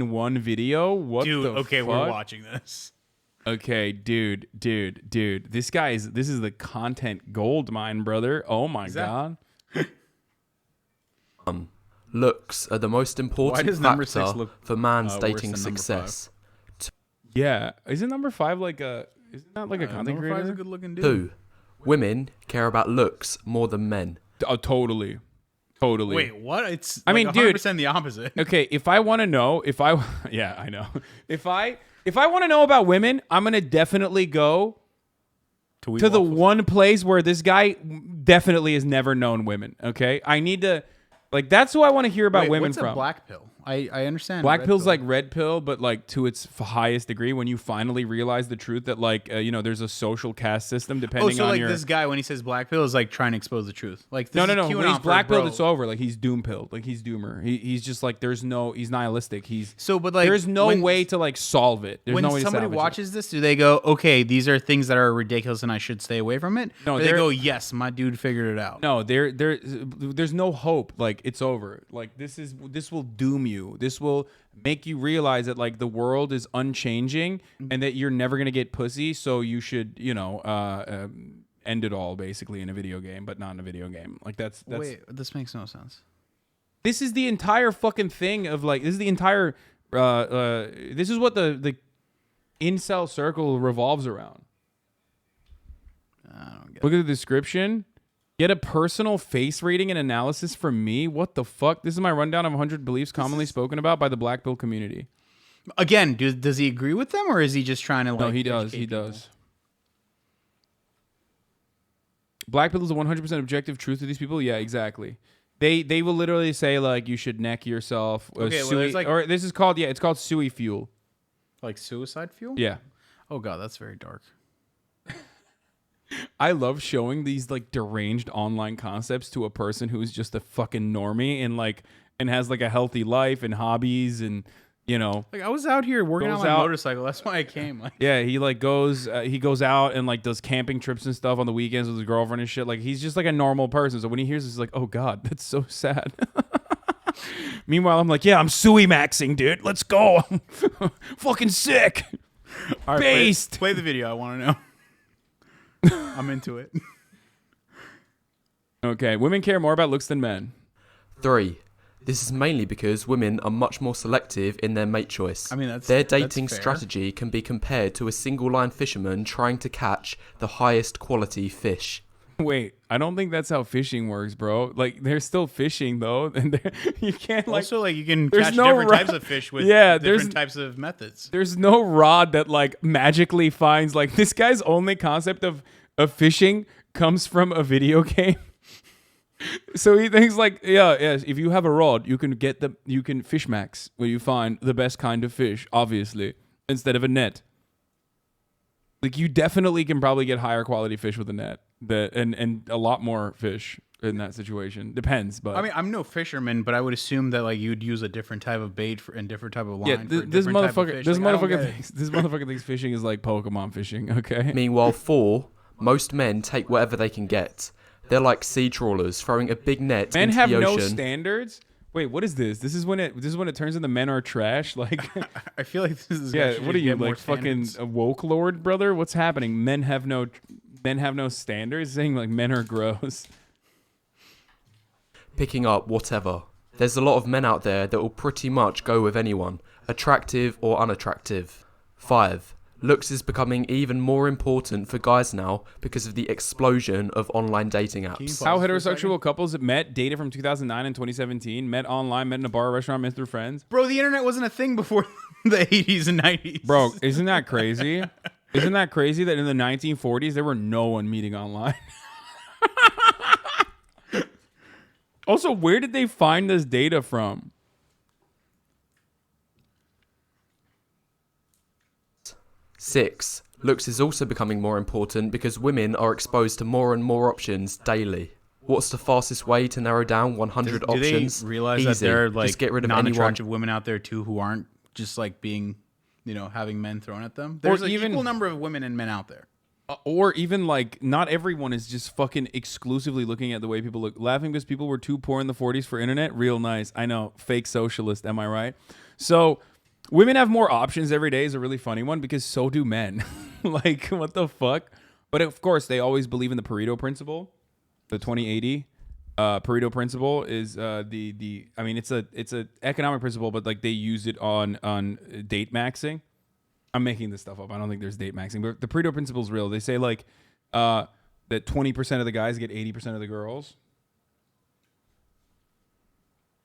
in one video. What dude, the okay, fuck? we're watching this. Okay, dude. This is the content gold mine, brother. Oh my god. Looks are the most important factor for man's dating success. Yeah, isn't number 5 like a? Isn't that like a content creator? Number 5's a good looking dude. 2. Women care about looks more than men. Oh, totally. Wait, what? It's I like mean, 100% dude, the opposite. Okay, if I want to know, yeah, I know. If I want to know about women, I'm gonna definitely go to the one place where this guy definitely has never known women. Okay, I need to. Like, that's who I want to hear about women what's from. What's a black pill? I understand. Black pill's like red pill, but like to its highest degree when you finally realize the truth that like there's a social caste system depending on so like your... this guy when he says black pill is like trying to expose the truth. Like this no. When he's black pilled, bro. it's over. Like he's doom pilled. Like he's doomer. He's just like he's nihilistic. But like there's no way to like solve it. There's no way to salvage somebody watches this, do they go, okay, these are things that are ridiculous and I should stay away from it? No, or they go, yes, my dude figured it out. No, there's no hope. Like it's over. Like this will doom you. This will make you realize that like the world is unchanging and that you're never gonna get pussy. So you should end it all basically in a video game, but not in a video game. Like that's wait, this makes no sense. This is the entire fucking thing of like this is the entire this is what the incel circle revolves around. I don't get Look at the description. Get a personal face rating and analysis from me. What the fuck? This is my rundown of 100 beliefs commonly spoken about by the Blackpill community. Again, does he agree with them or is he just trying to like? No, he does. He does. Blackpill is a 100% objective truth to these people. Yeah, exactly. They will literally say like you should neck yourself. Okay, well, there's like, or this is called it's called Sui fuel. Like suicide fuel? Yeah. Oh god, that's very dark. I love showing these like deranged online concepts to a person who's just a fucking normie and has like a healthy life and hobbies and like I was out here working on my motorcycle. That's why I came. Like, yeah, he like goes out and like does camping trips and stuff on the weekends with his girlfriend and shit. Like he's just like a normal person. So when he hears this, he's like, oh god, that's so sad. Meanwhile, I'm like, yeah, I'm Sui maxing, dude. Let's go. I'm fucking sick. All right, based. Play the video. I want to know. I'm into it. Okay, women care more about looks than men. 3. This is mainly because women are much more selective in their mate choice. I mean, their dating strategy can be compared to a single-line fisherman trying to catch the highest quality fish. Wait, I don't think that's how fishing works, bro. Like, they're still fishing, though. And you can't, like... Also, like, you can catch different types of fish with different types of methods. There's no rod that, like, magically finds... Like, this guy's only concept of fishing comes from a video game. So he thinks, like, yes, if you have a rod, you can fish max, where you find the best kind of fish, obviously, instead of a net. Like, you definitely can probably get higher quality fish with a net. And a lot more fish in that situation. Depends, but I mean, I'm no fisherman, but I would assume that like you'd use a different type of bait and different type of line. Yeah, this motherfucker thinks fishing is like Pokemon fishing. Okay. Meanwhile, 4, most men take whatever they can get. They're like sea trawlers throwing a big net into the ocean. Men have no standards. Wait, what is this? This is when it turns into men are trash. Like, I feel like this is what are you like fucking a woke lord, brother? What's happening? Men have no standards. Saying like men are gross. Picking up whatever. There's a lot of men out there that will pretty much go with anyone, attractive or unattractive. 5. Looks is becoming even more important for guys now because of the explosion of online dating apps. How heterosexual couples met, dated from 2009 and 2017, met online, met in a bar or restaurant, met through friends. Bro, the internet wasn't a thing before the 80s and 90s. Bro, isn't that crazy? Isn't that crazy that in the 1940s there were no one meeting online? Also, where did they find this data from? 6. Looks is also becoming more important because women are exposed to more and more options daily. What's the fastest way to narrow down 100 options? Do they realize Easy. that there are like just get rid of non-attractive women out there too who aren't just like being, having men thrown at them? There's an equal number of women and men out there. Or even like not everyone is just fucking exclusively looking at the way people look. Laughing because people were too poor in the 40s for internet. Real nice. I know. Fake socialist. Am I right? So Women have more options every day is a really funny one because so do men. Like, what the fuck? But of course, they always believe in the Pareto principle. The 2080 Pareto principle is I mean, it's a economic principle, but like they use it on date maxing. I'm making this stuff up. I don't think there's date maxing, but the Pareto principle is real. They say like that 20% of the guys get 80% of the girls.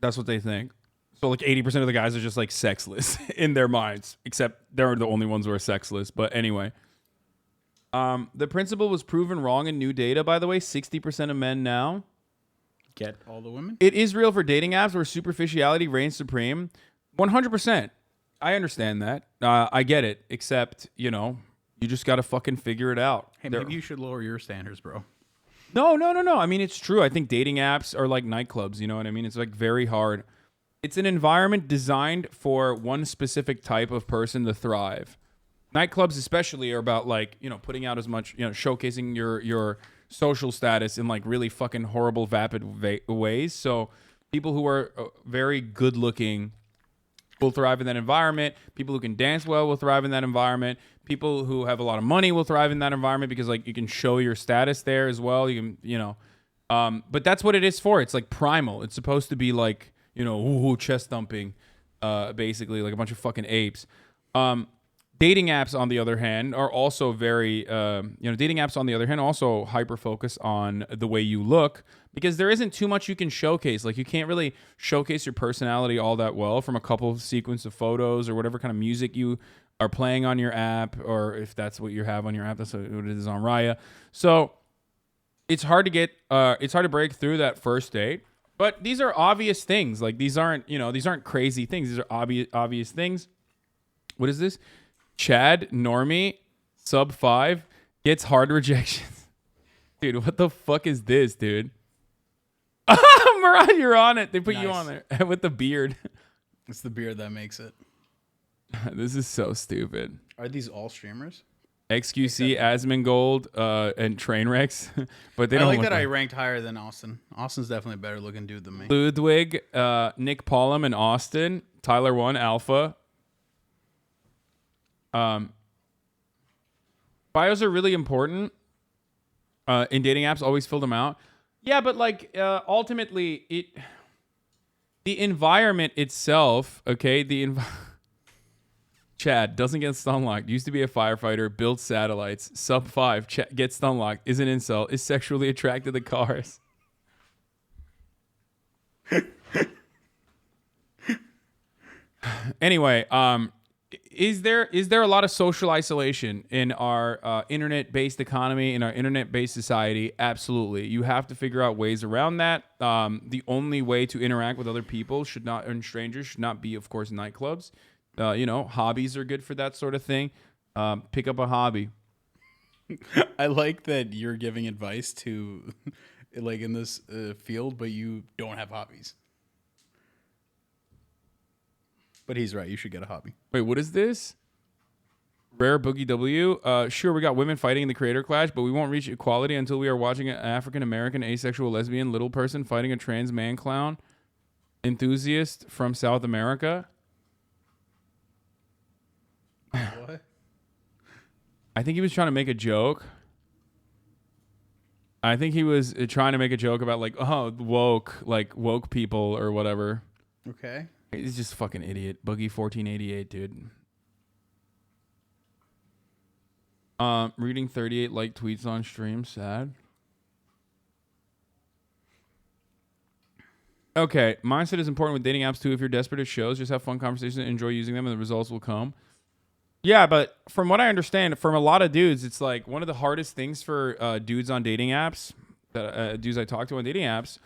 That's what they think. So like 80% of the guys are just like sexless in their minds, except they're the only ones who are sexless. But anyway, the principle was proven wrong in new data, by the way. 60% of men now get all the women. It is real for dating apps where superficiality reigns supreme. 100%. I understand that. I get it. Except, you just got to fucking figure it out. Hey, maybe you should lower your standards, bro. No. I mean, it's true. I think dating apps are like nightclubs. You know what I mean? It's like very hard. It's an environment designed for one specific type of person to thrive. Nightclubs especially are about like, putting out as much, showcasing your social status in like really fucking horrible, vapid ways. So people who are very good looking will thrive in that environment. People who can dance well will thrive in that environment. People who have a lot of money will thrive in that environment because like you can show your status there as well. You can, but that's what it is for. It's like primal. It's supposed to be like, chest thumping, basically like a bunch of fucking apes. Dating apps, on the other hand, are also very, dating apps, on the other hand, also hyper focus on the way you look because there isn't too much you can showcase. Like, you can't really showcase your personality all that well from a couple of sequence of photos or whatever kind of music you are playing on your app, or if that's what you have on your app, that's what it is on Raya. So it's hard to it's hard to break through that first date. But these are obvious things. Like, these aren't crazy things. These are obvious things. What is this? Chad, normie, sub 5, gets hard rejections. Dude, what the fuck is this, dude? Murat, you're on it. They put you on there with the beard. It's the beard that makes it. This is so stupid. Are these all streamers? XQC, Asmongold, and Trainwrecks. But they don't like that I ranked higher than Austin. Austin's definitely a better looking dude than me. Ludwig, Nick Pollum, and Austin. Tyler 1, Alpha. Bios are really important in dating apps. Always fill them out. Yeah, but like ultimately, the environment itself. Okay, Chad doesn't get stun locked. Used to be a firefighter. Builds satellites. Sub 5. Gets stun locked. Is an incel. Is sexually attracted to cars. Anyway, Is there a lot of social isolation in our internet-based economy, in our internet-based society? Absolutely. You have to figure out ways around that. The only way to interact with other people and strangers should not be, of course, nightclubs. Hobbies are good for that sort of thing. Pick up a hobby. I like that you're giving advice to, like, in this field, but you don't have hobbies. But he's right. You should get a hobby. Wait, what is this? Rare Boogie W. Sure, we got women fighting in the creator clash, but we won't reach equality until we are watching an African-American asexual lesbian little person fighting a trans man clown enthusiast from South America. What? I think he was trying to make a joke. I think he was trying to make a joke about like, woke people or whatever. Okay. He's just a fucking idiot. Boogie 1488, dude. Reading 38 like tweets on stream. Sad. Okay. Mindset is important with dating apps too. If you're desperate at shows, just have fun conversations and enjoy using them and the results will come. Yeah, but from what I understand, from a lot of dudes, it's like one of the hardest things for dudes on dating apps, dudes I talk to on dating apps,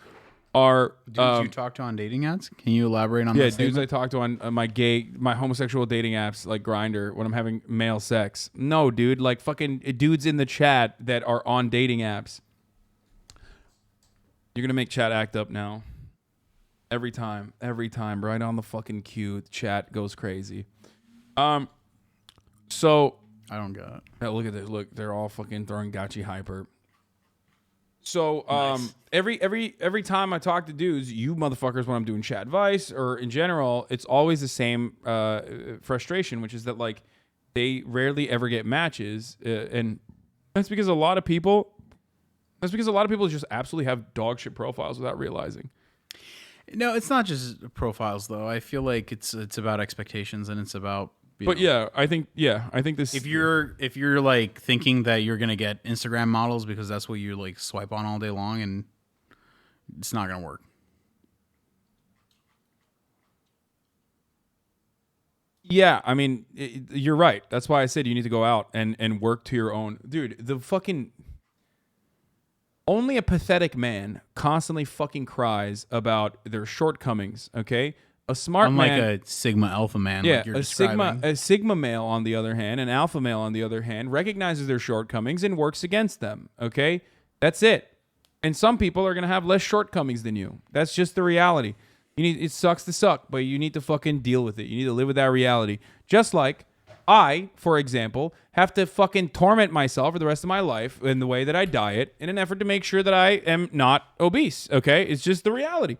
are dudes you talk to on dating apps? Can you elaborate on that? Yeah, dudes I talk to on my homosexual dating apps like Grindr when I'm having male sex. No, dude, like fucking dudes in the chat that are on dating apps. You're gonna make chat act up now. Every time, right on the fucking cue, chat goes crazy. So I don't get it. Look at this. Look, they're all fucking throwing gotchi hyper. So Nice. every time I talk to dudes, you motherfuckers, when I'm doing chat advice or in general, it's always the same frustration, which is that like they rarely ever get matches, and that's because a lot of people just absolutely have dog shit profiles without realizing. No, it's not just profiles though. I feel like it's about expectations and it's about. But I think this. If you're like thinking that you're gonna get Instagram models because that's what you like swipe on all day long, and it's not gonna work. Yeah, I mean, you're right. That's why I said you need to go out and work to your own. Dude, the fucking... Only a pathetic man constantly fucking cries about their shortcomings, okay? A smart Unlike man... a Sigma Alpha man, Yeah, like you're a describing. sigma male, on the other hand, an alpha male, on the other hand, recognizes their shortcomings and works against them, okay? That's it. And some people are going to have less shortcomings than you. That's just the reality. It sucks to suck, but you need to fucking deal with it. You need to live with that reality. Just like I, for example, have to fucking torment myself for the rest of my life in the way that I diet in an effort to make sure that I am not obese, okay? It's just the reality.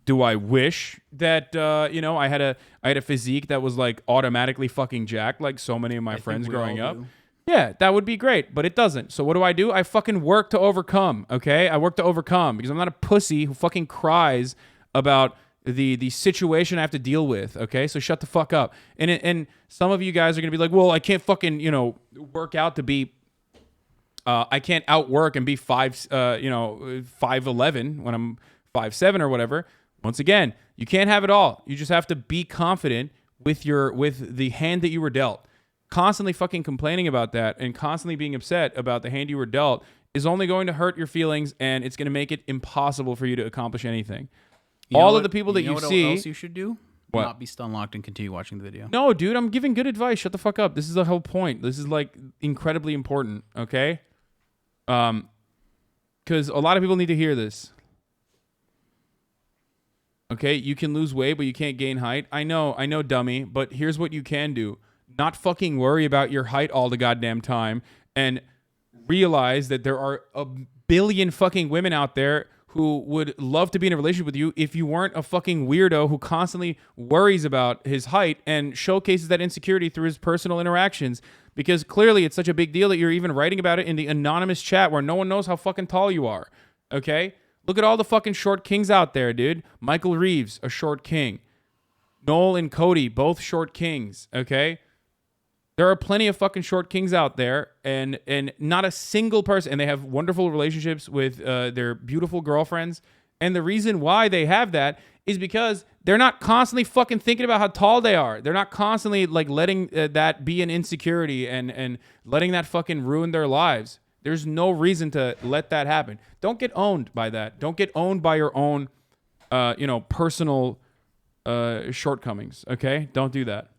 Do I wish that I had a physique that was like automatically fucking jacked like so many of my friends growing up? Yeah, that would be great, but it doesn't. So what do? I fucking work to overcome, okay? I work to overcome because I'm not a pussy who fucking cries about the situation I have to deal with, okay? So shut the fuck up. And some of you guys are going to be like, "Well, I can't fucking, work out to be I can't outwork and be 5'11" when I'm 5'7" or whatever." Once again, you can't have it all. You just have to be confident with the hand that you were dealt. Constantly fucking complaining about that and constantly being upset about the hand you were dealt is only going to hurt your feelings, and it's going to make it impossible for you to accomplish anything. All of the people that you see... What else you should do? What? Not be stun locked and continue watching the video. No, dude, I'm giving good advice. Shut the fuck up. This is the whole point. This is like incredibly important, okay? Because a lot of people need to hear this. Okay, you can lose weight, but you can't gain height. I know, dummy, but here's what you can do. Not fucking worry about your height all the goddamn time and realize that there are a billion fucking women out there who would love to be in a relationship with you if you weren't a fucking weirdo who constantly worries about his height and showcases that insecurity through his personal interactions, because clearly it's such a big deal that you're even writing about it in the anonymous chat where no one knows how fucking tall you are, okay? Look at all the fucking short kings out there, dude. Michael Reeves, a short king. Noel and Cody, both short kings, okay? There are plenty of fucking short kings out there, and not a single person, and they have wonderful relationships with their beautiful girlfriends. And the reason why they have that is because they're not constantly fucking thinking about how tall they are. They're not constantly like letting that be an insecurity and letting that fucking ruin their lives. There's no reason to let that happen. Don't get owned by that. Don't get owned by your own, personal shortcomings. Okay? Don't do that.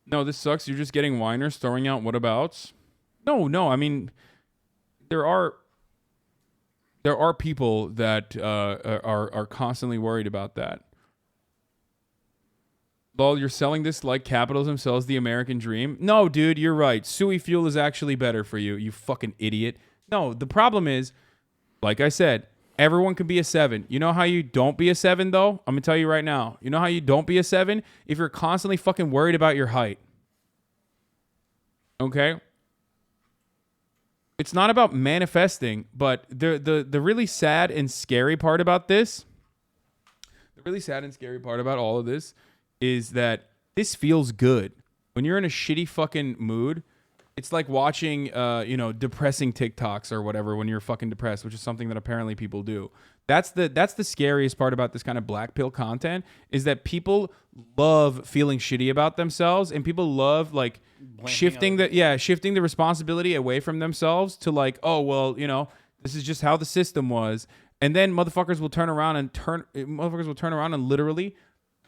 No, this sucks. You're just getting whiners throwing out whatabouts. No. I mean, there are people that are constantly worried about that. Lol, you're selling this like capitalism sells the American dream? No, dude, you're right. Sui fuel is actually better for you, you fucking idiot. No, the problem is, like I said, everyone can be a 7. You know how you don't be a 7, though? I'm going to tell you right now. You know how you don't be a 7? If you're constantly fucking worried about your height. Okay? It's not about manifesting, but the really sad and scary part about this, the really sad and scary part about all of this is that this feels good. When you're in a shitty fucking mood, it's like watching, depressing TikToks or whatever when you're fucking depressed, which is something that apparently people do. That's the scariest part about this kind of black pill content is that people love feeling shitty about themselves, and people love like shifting the responsibility away from themselves to like, oh, well, this is just how the system was. And then motherfuckers will turn around and literally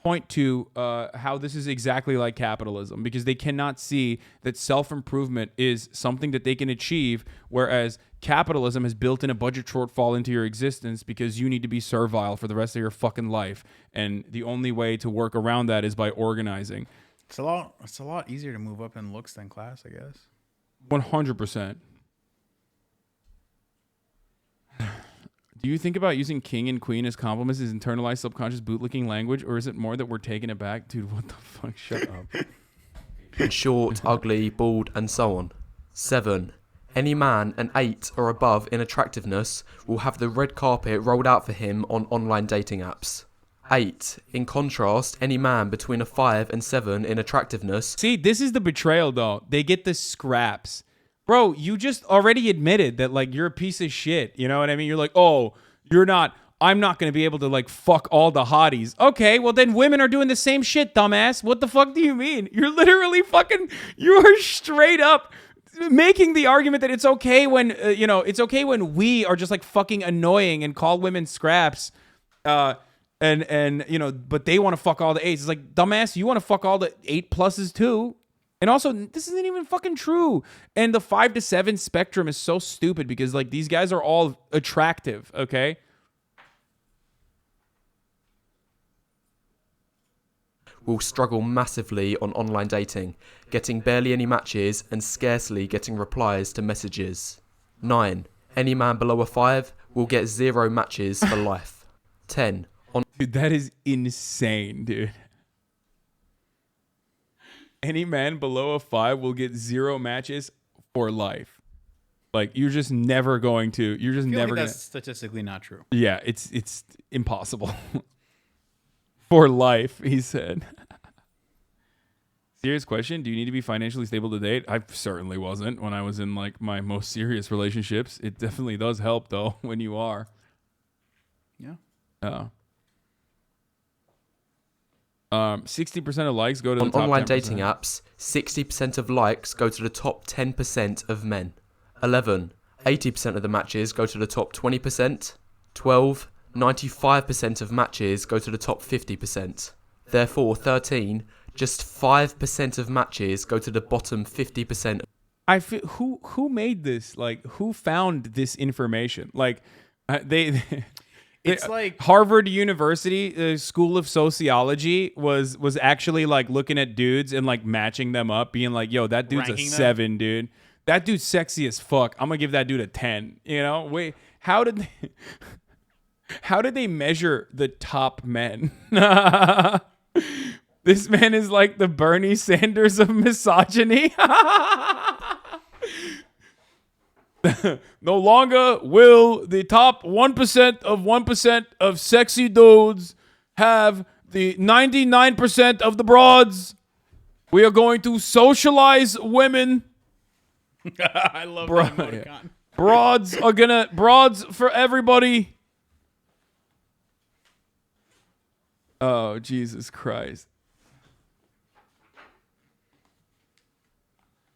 point to how this is exactly like capitalism, because they cannot see that self-improvement is something that they can achieve, whereas capitalism has built in a budget shortfall into your existence because you need to be servile for the rest of your fucking life, and the only way to work around that is by organizing. It's a lot easier to move up in looks than class, I guess. 100%. Do you think about using king and queen as compliments as internalized subconscious bootlicking language, or is it more that we're taking it back? Dude, what the fuck? Shut up. And short, ugly, bald, and so on. 7. Any man an 8 or above in attractiveness will have the red carpet rolled out for him on online dating apps. 8. In contrast, any man between a 5 and 7 in attractiveness. See, this is the betrayal, though. They get the scraps. Bro, you just already admitted that, like, you're a piece of shit. You know what I mean? You're like, oh, you're not... I'm not going to be able to, like, fuck all the hotties. Okay, well, then women are doing the same shit, dumbass. What the fuck do you mean? You're literally fucking... You're straight up making the argument that it's okay when, it's okay when we are just, like, fucking annoying and call women scraps. But they want to fuck all the 8s. It's like, dumbass, you want to fuck all the 8+s too. And also, this isn't even fucking true. And the 5 to 7 spectrum is so stupid because, like, these guys are all attractive, okay? Will struggle massively on online dating, getting barely any matches and scarcely getting replies to messages. 9. Any man below a 5 will get 0 matches for life. 10. Dude, that is insane, dude. Any man below a 5 will get 0 matches for life. Like, you're just never going to. You're just never going to. That's statistically not true. Yeah, it's impossible. For life, he said. Serious question. Do you need to be financially stable to date? I certainly wasn't when I was in, like, my most serious relationships. It definitely does help, though, when you are. Yeah. 60% of likes go to the top online 10%. dating apps, 60% of likes go to the top 10% of men. 11. 80% of the matches go to the top 20%. 12. 95% of matches go to the top 50%. Therefore, 13. Just 5% of matches go to the bottom 50%. I feel who made this? Like, who found this information? Like, It's like Harvard University School of Sociology was actually, like, looking at dudes and, like, matching them up, being like, yo, that dude's Ranking a them? 7, dude. That dude's sexy as fuck. I'm gonna give that dude a 10. You know? Wait, how did they measure the top men? This man is like the Bernie Sanders of misogyny. No longer will the top 1% of sexy dudes have the 99% of the broads. We are going to socialize women. I love that emoticon. Broads for everybody. Oh, Jesus Christ.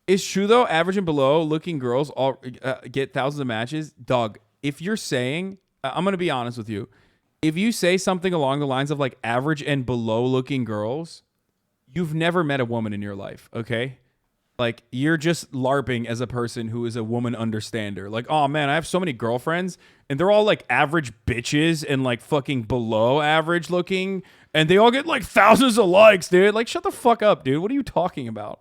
It's true, though, average and below looking girls all get thousands of matches. Dog, if you're saying, I'm going to be honest with you. If you say something along the lines of, like, average and below looking girls, you've never met a woman in your life, okay? Like, you're just LARPing as a person who is a woman understander. Like, oh, man, I have so many girlfriends, and they're all, like, average bitches and, like, fucking below average looking, and they all get, like, thousands of likes, dude. Like, shut the fuck up, dude. What are you talking about?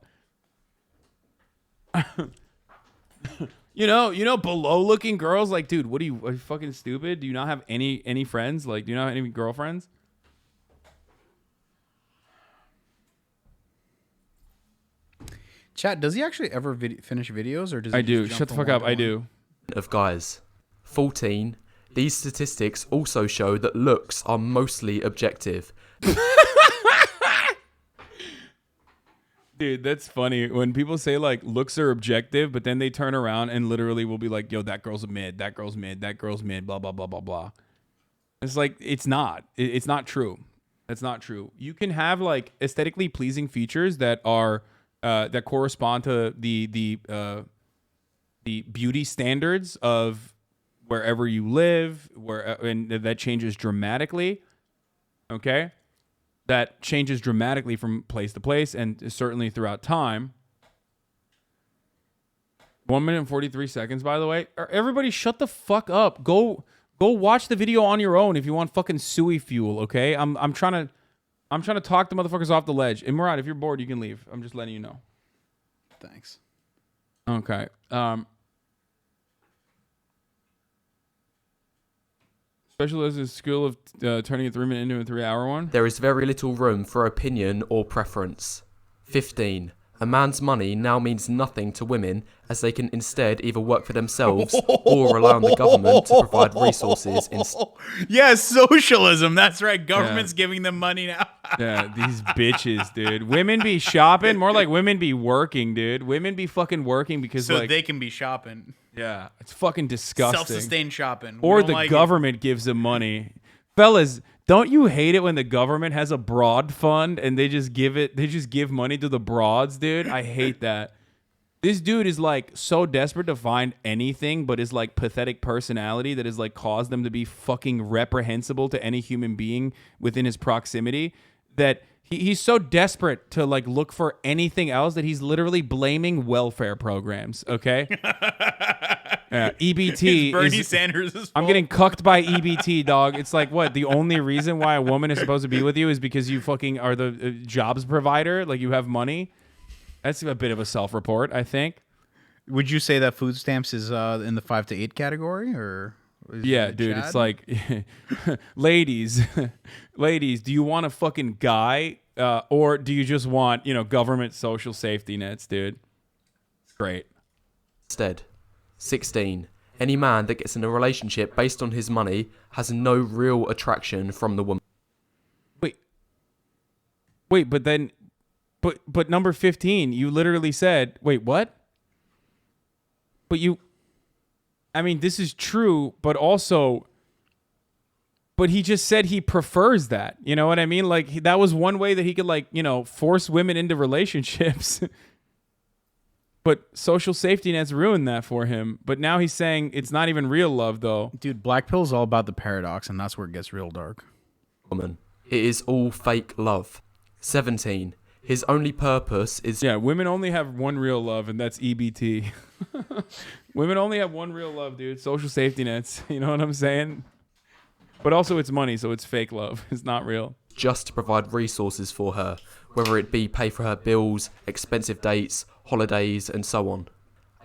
you know, below looking girls, like, dude, are you fucking stupid? Do you not have any friends? Like, do you not have any girlfriends? Chat, does he actually ever finish videos, or does he I do. just jump Shut the from fuck up. one to I one? do. Of guys. 14. These statistics also show that looks are mostly objective. Dude, that's funny. When people say, like, looks are objective, but then they turn around and literally will be like, yo, that girl's a mid, that girl's mid, that girl's mid, blah, blah, blah, blah, blah. It's like, it's not. It's not true. That's not true. You can have, like, aesthetically pleasing features that are that correspond to the beauty standards of wherever you live, and that changes dramatically. Okay? That changes dramatically from place to place and certainly throughout time. 1 minute and 43 seconds, by the way. Everybody shut the fuck up. Go watch the video on your own if you want fucking suey fuel, okay? I'm trying to talk the motherfuckers off the ledge. And Murad, if you're bored, you can leave. I'm just letting you know. Thanks. Okay. Specializes in the skill of turning a 3-minute into a 3-hour one. There is very little room for opinion or preference. 15. A man's money now means nothing to women, as they can instead either work for themselves or rely on the government to provide resources. Yes, socialism. That's right. Government's giving them money now. Yeah, these bitches, dude. Women be shopping. More like women be working, dude. Women be fucking working because So like they can be shopping. yeah, it's fucking disgusting. Self-sustained shopping. We Or don't the like government gives them money. Fellas, don't you hate it when the government has a broad fund and they just give money to the broads, dude? I hate that. This dude is like so desperate to find anything but his like pathetic personality that has like caused them to be fucking reprehensible to any human being within his proximity that he's so desperate to like look for anything else that he's literally blaming welfare programs, okay? EBT It's Bernie is Sanders' fault. I'm getting cucked by EBT, dog. It's like, what? The only reason why a woman is supposed to be with you is because you fucking are the jobs provider? Like, you have money? That's a bit of a self-report, I think. Would you say that food stamps is in the 5 to 8 category, or? Yeah, dude, Chad? it's like, ladies, do you want a fucking guy or do you just want, government social safety nets, dude? It's great. Instead. 16. Any man that gets in a relationship based on his money has no real attraction from the woman. Wait, but number 15, you literally said, wait, what? This is true, but he just said he prefers that. You know what I mean? Like, that was one way that he could, like, force women into relationships. But social safety nets ruined that for him. But now he's saying it's not even real love, though. Dude, Blackpill is all about the paradox, and that's where it gets real dark. Woman. It is all fake love. 17. His only purpose is... Yeah, women only have one real love, and that's EBT. Women only have one real love, dude. Social safety nets. You know what I'm saying? But also it's money, so it's fake love. It's not real. Just to provide resources for her, whether it be pay for her bills, expensive dates, holidays, and so on.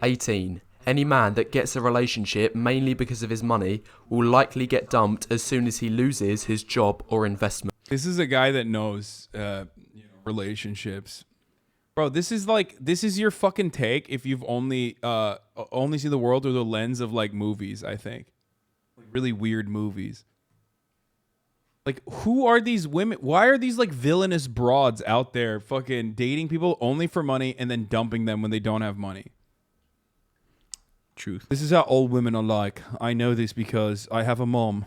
18. Any man that gets a relationship mainly because of his money will likely get dumped as soon as he loses his job or investment. This is a guy that knows relationships. Bro, this is your fucking take if you've only seen the world through the lens of like movies, I think. Really weird movies. Like, who are these women? Why are these like villainous broads out there fucking dating people only for money and then dumping them when they don't have money? Truth. This is how old women are like. I know this because I have a mom.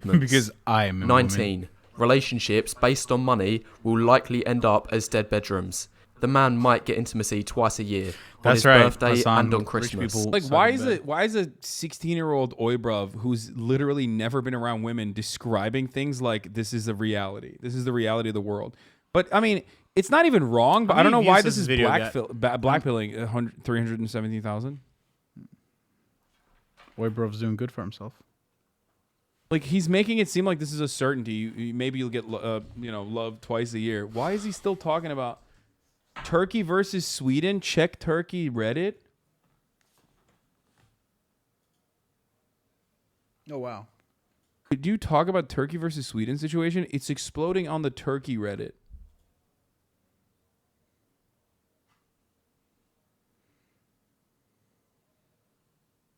Because I am a 19. woman. Relationships based on money will likely end up as dead bedrooms. The man might get intimacy twice a year. On his birthday Hassan, and on rich Christmas. people Like, suck why in is bed. it? Why is a 16-year-old Oybruv who's literally never been around women describing things like this is a reality? This is the reality of the world. But I mean, it's not even wrong. But How I don't know many why views this does is this video blackpilling 317,000. Oybrov's doing good for himself. Like, he's making it seem like this is a certainty. Maybe you'll get love twice a year. Why is he still talking about Turkey versus Sweden? Check Turkey Reddit. Oh, wow. Could you talk about Turkey versus Sweden situation? It's exploding on the Turkey Reddit.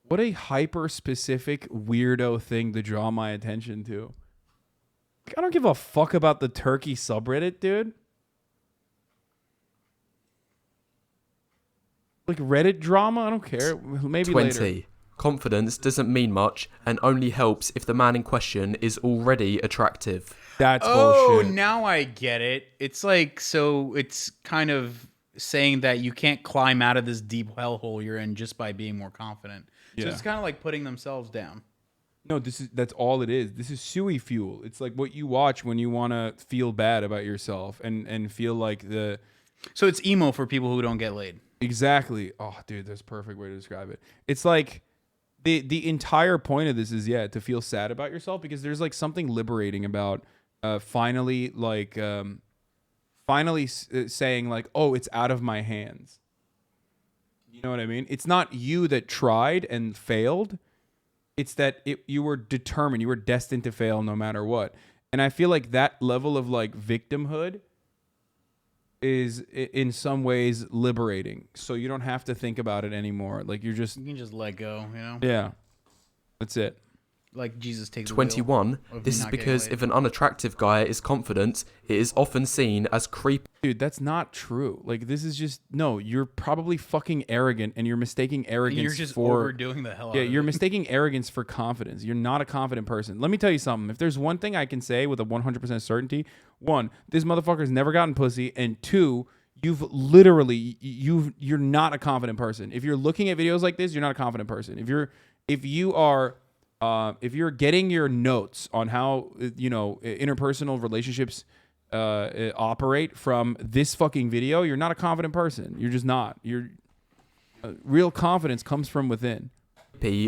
What a hyper-specific weirdo thing to draw my attention to. I don't give a fuck about the Turkey subreddit, dude. Like Reddit drama? I don't care. Maybe 20. later. Confidence doesn't mean much and only helps if the man in question is already attractive. That's Oh, bullshit. now I get it. It's like, so it's kind of saying that you can't climb out of this deep hellhole you're in just by being more confident. So Yeah. it's kind of like putting themselves down. No, that's all it is. This is suey fuel. It's like what you watch when you want to feel bad about yourself and feel like the... So it's emo for people who don't get laid. Exactly. Oh, dude, that's a perfect way to describe it. It's like the entire point of this is, to feel sad about yourself because there's like something liberating about finally saying like, oh, it's out of my hands. You know what I mean? It's not you that tried and failed. It's that you were determined. You were destined to fail no matter what. And I feel like that level of like victimhood is in some ways liberating. So you don't have to think about it anymore. Like you can just let go, you know? Yeah. That's it. Like Jesus takes 21. the wheel This is not getting because laid. if an unattractive guy is confident, it is often seen as creepy. Dude, that's not true. Like this is just no, you're probably fucking arrogant and you're mistaking arrogance You're just for overdoing the hell out Yeah, of you're it. mistaking arrogance for confidence. You're not a confident person. Let me tell you something. If there's one thing I can say with a 100% certainty, one, this motherfucker's never gotten pussy, and two, you're not a confident person. If you're looking at videos like this, you're not a confident person. If you're getting your notes on how interpersonal relationships operate from this fucking video, you're not a confident person. You're just not. Real confidence comes from within.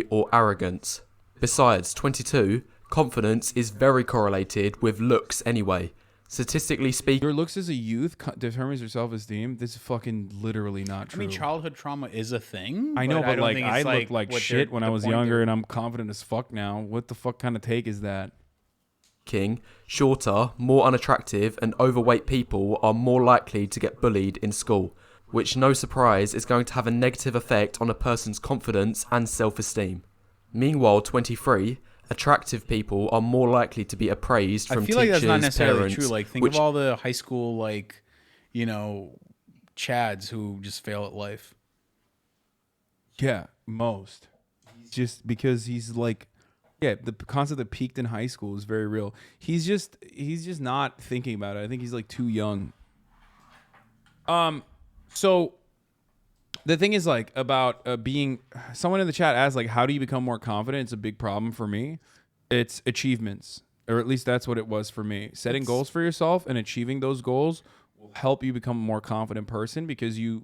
Or arrogance. Besides, 22, confidence is very correlated with looks anyway. Statistically speaking, Your looks as a youth determines your self-esteem. This is fucking literally not true. I mean, childhood trauma is a thing. I know, but don't like think I it's looked like what shit they're- when I the was point younger, they're- and I'm confident as fuck now. What the fuck kind of take is that? shorter, more unattractive, and overweight people are more likely to get bullied in school, which, no surprise, is going to have a negative effect on a person's confidence and self-esteem. Meanwhile, 23, attractive people are more likely to be appraised from I feel like teachers, that's not necessarily parents, true. Like, think which of all the high school, chads who just fail at life. Yeah, most. Just because he's like, yeah, the concept that peaked in high school is very real. He's just not thinking about it. I think he's like too young. So the thing is like about being, someone in the chat asked like, how do you become more confident? It's a big problem for me. It's achievements, or at least that's what it was for me. Setting goals for yourself and achieving those goals will help you become a more confident person because you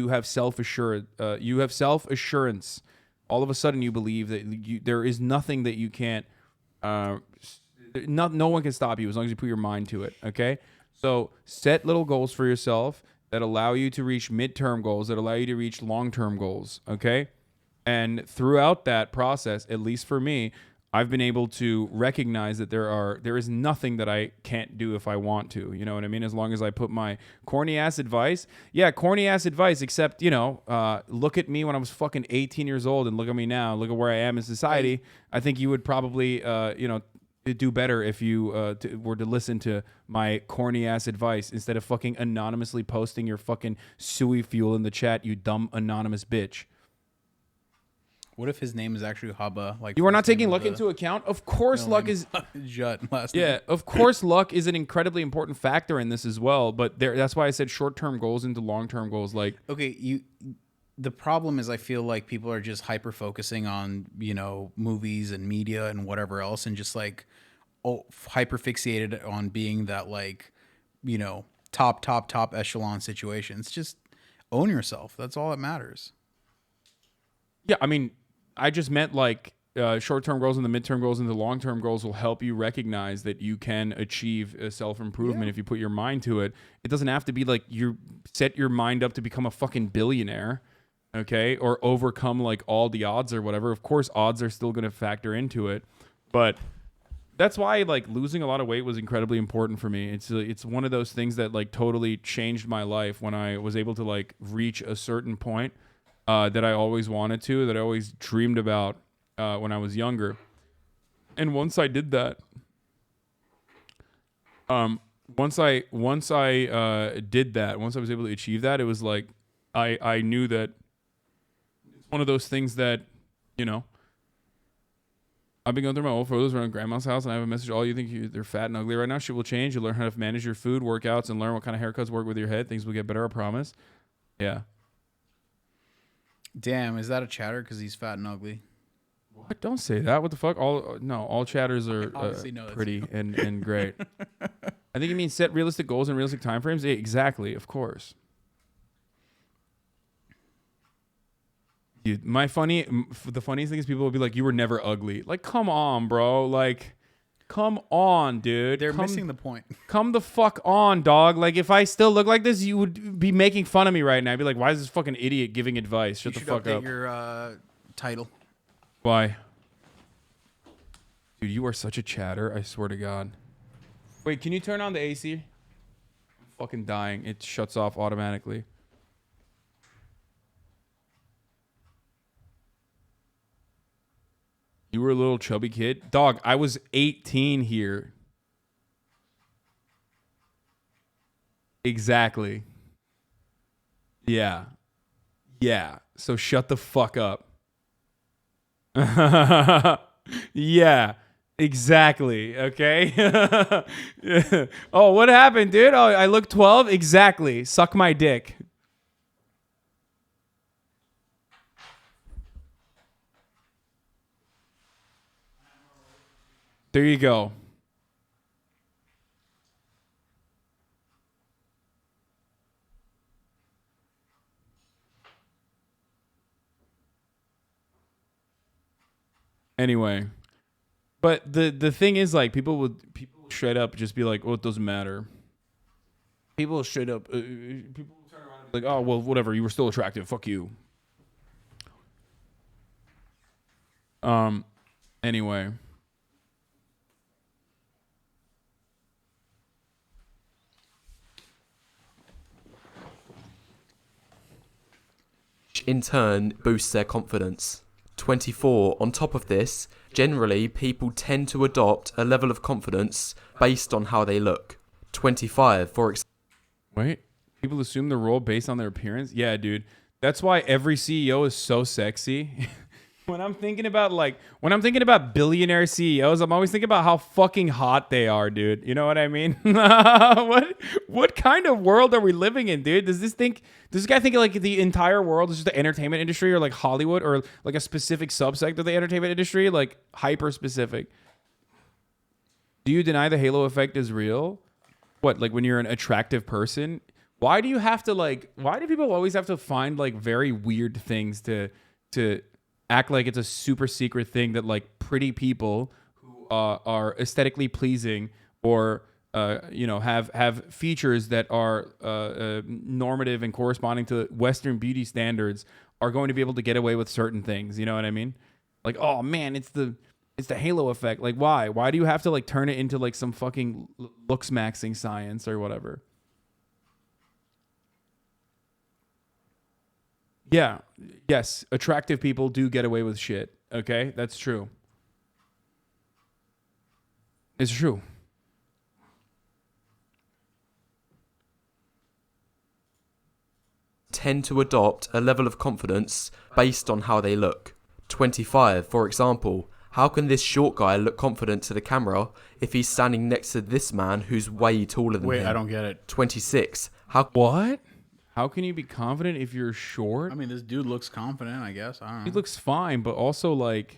have self-assurance. All of a sudden you believe that there is nothing that you can't no one can stop you as long as you put your mind to it. Okay, so set little goals for yourself that allow you to reach midterm goals, that allow you to reach long-term goals. Okay, and throughout that process, at least for me, I've been able to recognize that there is nothing that I can't do if I want to. You know what I mean? As long as I put my corny ass advice, except, look at me when I was fucking 18 years old and look at me now, look at where I am in society. I think you would probably, do better if you were to listen to my corny ass advice instead of fucking anonymously posting your fucking suey fuel in the chat, you dumb anonymous bitch. What if his name is actually Haba? Like You are not first name taking of luck the into account? Of course, middle luck name is. Jut last Yeah, name. of course, luck is an incredibly important factor in this as well. But that's why I said short-term goals into long-term goals. Like, Okay, the problem is I feel like people are just hyper focusing on, movies and media and whatever else, and just like hyper fixated on being that top echelon situation. It's just own yourself. That's all that matters. yeah, I mean, I just meant like short-term goals and the midterm goals and the long-term goals will help you recognize that you can achieve a self-improvement if you put your mind to it. It doesn't have to be like you set your mind up to become a fucking billionaire, okay, or overcome like all the odds or whatever. Of course, odds are still going to factor into it, but that's why like losing a lot of weight was incredibly important for me. It's one of those things that like totally changed my life when I was able to like reach a certain point that I always wanted to, that I always dreamed about when I was younger. And once I did that, once I did that, once I was able to achieve that, it was like I knew that it's one of those things that, I've been going through my old photos around grandma's house, and I have a message to all you think they're fat and ugly right now. Shit will change. You'll learn how to manage your food, workouts, and learn what kind of haircuts work with your head. Things will get better, I promise. Yeah. Damn, is that a chatter because he's fat and ugly? What? Don't say that. What the fuck? All chatters are Obviously, no, that's pretty you. and great. I think you mean set realistic goals and realistic timeframes. Yeah, exactly, of course. Dude, the funniest thing is people will be like, "You were never ugly." Like, come on, bro. Like, Come on, dude. They're missing the point. Come the fuck on, dog. Like, if I still look like this, you would be making fun of me right now. I'd be like, why is this fucking idiot giving advice? Shut the fuck up. Your title. Why? Dude, you are such a chatter. I swear to God. Wait, can you turn on the AC? I'm fucking dying. It shuts off automatically. You were a little chubby kid? Dog, I was 18 here. Exactly. Yeah. Yeah. So shut the fuck up. Yeah. Exactly. Okay. Yeah. Oh, what happened, dude? Oh, I look 12? Exactly. Suck my dick. There you go. Anyway, but the thing is, like, people straight up just be like, "Oh, it doesn't matter." People straight up, people turn around and be like, "Oh, well, whatever. You were still attractive. Fuck you." Anyway. In turn boosts their confidence. 24. On top of this, generally people tend to adopt a level of confidence based on how they look. 25. Wait, people assume the role based on their appearance? Yeah, dude. That's why every CEO is so sexy. When I'm thinking about billionaire CEOs, I'm always thinking about how fucking hot they are, dude. You know what I mean? What kind of world are we living in, dude? Does this guy think like the entire world is just the entertainment industry, or like Hollywood, or like a specific subsect of the entertainment industry, like hyper specific? Do you deny the halo effect is real? What, like when you're an attractive person? Why do people always have to find like very weird things to act like it's a super secret thing that like pretty people who are aesthetically pleasing or have features that are normative and corresponding to Western beauty standards are going to be able to get away with certain things? You know what I mean? Like, oh man, it's the halo effect. Like, why? Why do you have to like turn it into like some fucking looks maxing science or whatever? Yeah. Yes. Attractive people do get away with shit. Okay? That's true. It's true. Tend to adopt a level of confidence based on how they look. 25. For example, how can this short guy look confident to the camera if he's standing next to this man who's way taller than him? Wait, I don't get it. 26. What? How can you be confident if you're short? I mean, this dude looks confident, I guess. I don't know. He looks fine, but also like,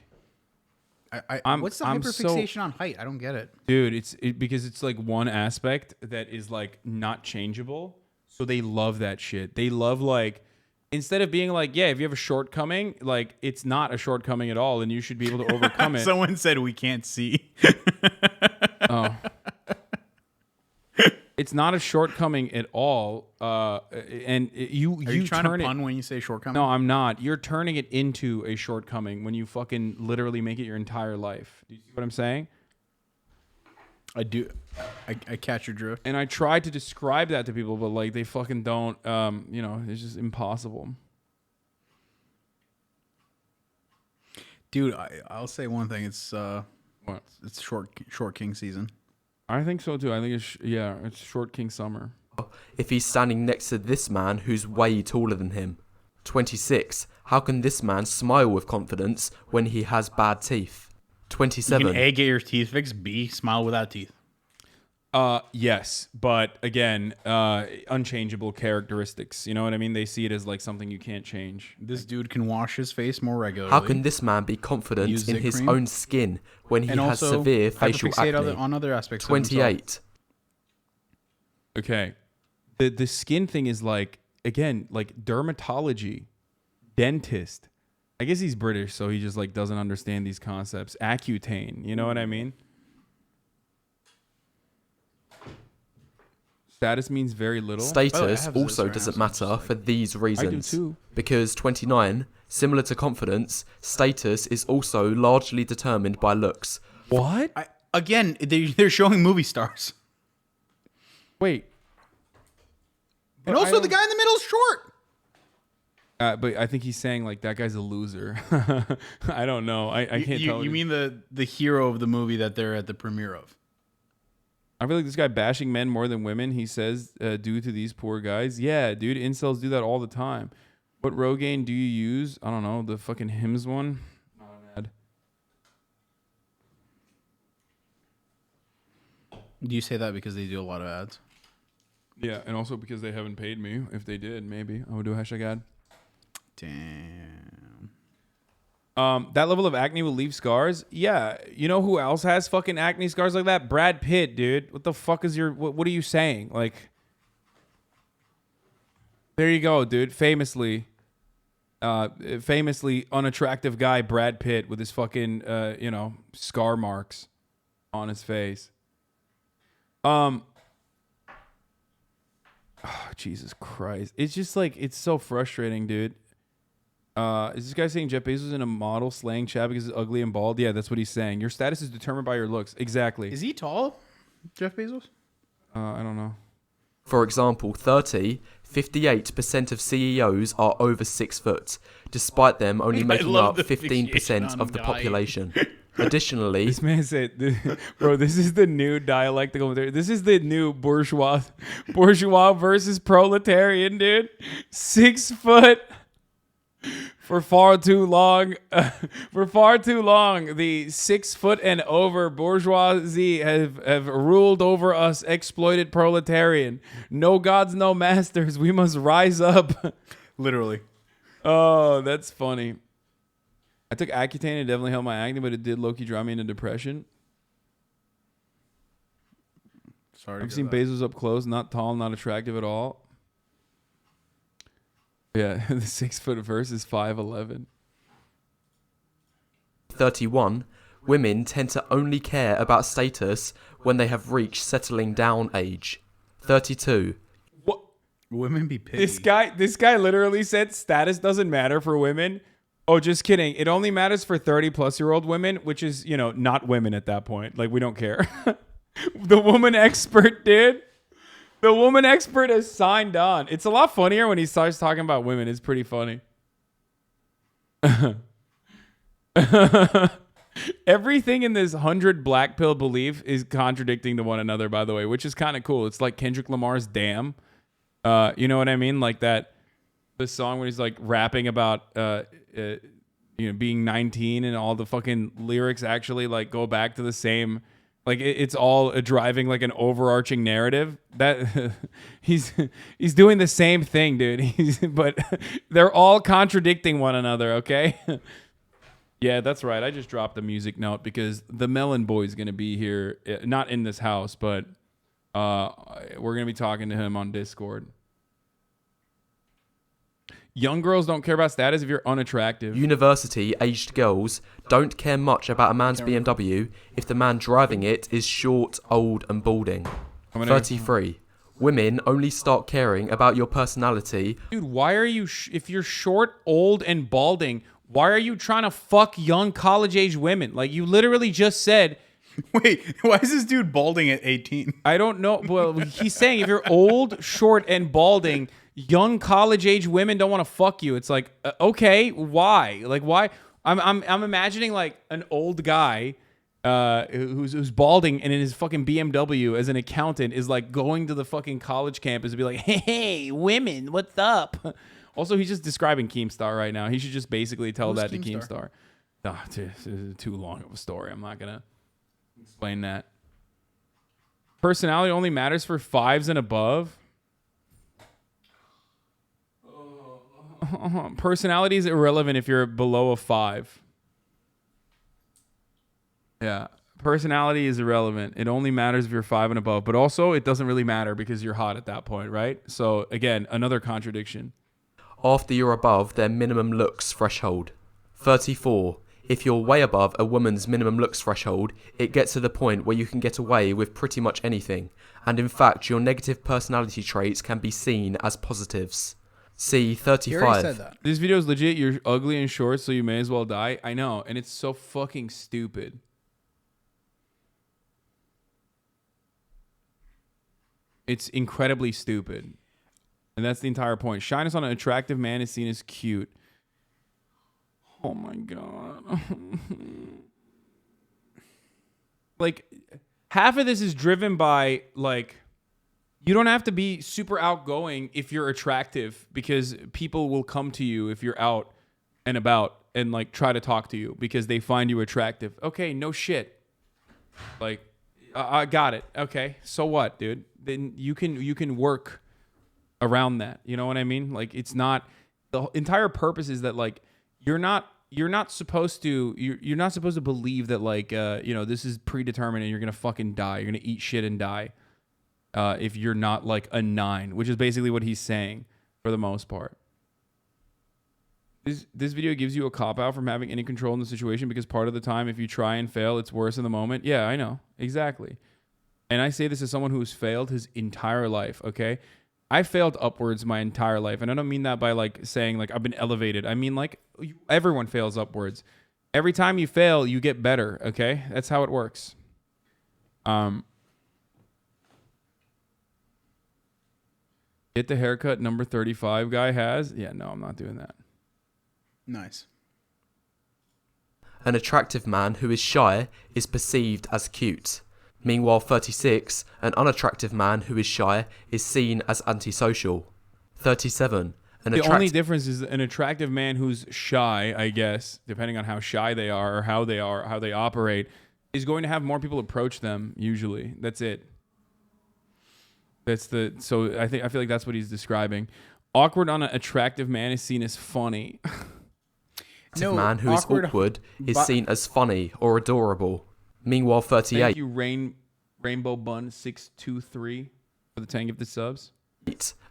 what's the hyperfixation on height? I don't get it. Dude, because it's like one aspect that is like not changeable. So they love that shit. They love like, instead of being like, yeah, if you have a shortcoming, like it's not a shortcoming at all and you should be able to overcome it. Someone said we can't see. Oh. It's not a shortcoming at all. And you trying turn to pun when you say shortcoming? No, I'm not. You're turning it into a shortcoming when you fucking literally make it your entire life. Do you see what I'm saying? I do. I catch your drift. And I try to describe that to people, but like they fucking don't. It's just impossible. Dude, I'll say one thing. It's What? It's short king season. I think so too. I think it's short king summer. If he's standing next to this man who's way taller than him. 26. How can this man smile with confidence when he has bad teeth? 27. You can A, get your teeth fixed. B, smile without teeth. Yes, but again, unchangeable characteristics. You know what I mean? They see it as like something you can't change. This dude can wash his face more regularly. How can this man be confident in his cream? own skin when he has severe facial acne? On other aspects. 28. Okay. The skin thing is like, again, like dermatology, dentist. I guess he's British, so he just like doesn't understand these concepts. Accutane, you know what I mean? Status means very little. Status have also this doesn't right now, so matter I'm just for these reasons. too. Because 29, similar to confidence, status is also largely determined by looks. What? Again, they're showing movie stars. Wait. And But I also, the don't- guy in the middle is short. But I think he's saying like that guy's a loser. I don't know. I can't tell. You mean the hero of the movie that they're at the premiere of? I feel like this guy bashing men more than women. He says due to these poor guys. Yeah, dude. Incels do that all the time. What Rogaine do you use? I don't know. The fucking hymns one. Not an ad. Do you say that because they do a lot of ads? Yeah, and also because they haven't paid me. If they did, maybe I would do a hashtag ad. Damn. That level of acne will leave scars. Yeah, you know who else has fucking acne scars like that? Brad Pitt, dude. What the fuck is your? What are you saying? Like, there you go, dude. Famously unattractive guy, Brad Pitt, with his fucking scar marks on his face. Oh, Jesus Christ! It's just like it's so frustrating, dude. Is this guy saying Jeff Bezos is in a model slaying Chad because he's ugly and bald? Yeah, that's what he's saying. Your status is determined by your looks. Exactly. Is he tall, Jeff Bezos? I don't know. For example, 58% of CEOs are over 6 foot, despite them only making love up the fixation 15% on of the guy. population. Additionally, This man said, bro, this is the new dialectical. This is the new bourgeois versus proletarian, dude. 6 foot. For far too long, the 6 foot and over bourgeoisie have ruled over us exploited proletarian. No gods, no masters. We must rise up. Literally. Oh, that's funny. I took Accutane. It definitely helped my acne, but it did low-key drive me into depression. Sorry. I've seen Bezos up close. Not tall, not attractive at all. Yeah, the 6 foot versus 5'11". 31, women tend to only care about status when they have reached settling down age. 32, What? Women be picky. This guy literally said status doesn't matter for women. Oh, just kidding. It only matters for 30-plus-year-old women, which is, not women at that point. Like, we don't care. The woman expert, dude. The woman expert has signed on. It's a lot funnier when he starts talking about women. It's pretty funny. Everything in this 100 Blackpill belief is contradicting to one another, by the way, which is kind of cool. It's like Kendrick Lamar's Damn. You know what I mean? Like the song where he's like rapping about being 19 and all the fucking lyrics actually like go back to the same. Like it's all driving like an overarching narrative. That he's doing the same thing, dude. But they're all contradicting one another. Okay. Yeah, that's right. I just dropped the music note because the Melon Boy's gonna be here, not in this house, but we're gonna be talking to him on Discord. Young girls don't care about status if you're unattractive. university-aged girls don't care much about a man's BMW if the man driving it is short, old, and balding. 33. Women only start caring about your personality. Dude, why are you, if you're short, old, and balding, why are you trying to fuck young college-age women? Like, you literally just said... Wait, why is this dude balding at 18? I don't know. Well, he's saying if you're old, short, and balding... Young college-age women don't want to fuck you. It's like, okay, why? Like, why? I'm imagining like an old guy who's balding and in his fucking BMW as an accountant is like going to the fucking college campus and be like, hey, women, what's up? Also, he's just describing Keemstar right now. He should just basically tell Who's that to Keemstar? Keemstar. This is too long of a story. I'm not gonna explain that. Personality only matters for 5s and above. Personality is irrelevant if you're below a 5. Yeah. Personality is irrelevant. It only matters if you're 5 and above. But also, it doesn't really matter because you're hot at that point, right? So, again, another contradiction. After you're above their minimum looks threshold. 34. If you're way above a woman's minimum looks threshold, it gets to the point where you can get away with pretty much anything, and in fact your negative personality traits can be seen as positives. See He already 35. said that. This video is legit. You're ugly and short, so you may as well die. I know, and it's so fucking stupid. It's incredibly stupid. And that's the entire point. Shyness on an attractive man is seen as cute. Oh my god. Like, half of this is driven by, like, you don't have to be super outgoing if you're attractive, because people will come to you if you're out and about and, like, try to talk to you because they find you attractive. Okay, no shit. Like, I got it. Okay, so what, dude? Then you can work around that. You know what I mean? Like, it's not, the entire purpose is that, like, you're not supposed to believe that, like, this is predetermined and you're gonna fucking die. You're gonna eat shit and die if you're not, like, a 9, which is basically what he's saying for the most part. This video gives you a cop-out from having any control in the situation, because part of the time, if you try and fail, it's worse in the moment. Yeah, I know. Exactly. And I say this as someone who's failed his entire life, okay? I failed upwards my entire life. And I don't mean that by, like, saying, like, I've been elevated. I mean, like, everyone fails upwards. Every time you fail, you get better, okay? That's how it works. Get the haircut number 35 guy has? Yeah, no, I'm not doing that. Nice. An attractive man who is shy is perceived as cute. Meanwhile, 36, an unattractive man who is shy is seen as antisocial. 37, the only difference is an attractive man who's shy, I guess, depending on how shy they are or how they operate, is going to have more people approach them usually. That's it. So I feel like that's what he's describing. Awkward on an attractive man is seen as funny. A man who is awkward is seen as funny or adorable. Meanwhile, 38. Thank you, Rainbow Bun 623 for the 10 gifted subs.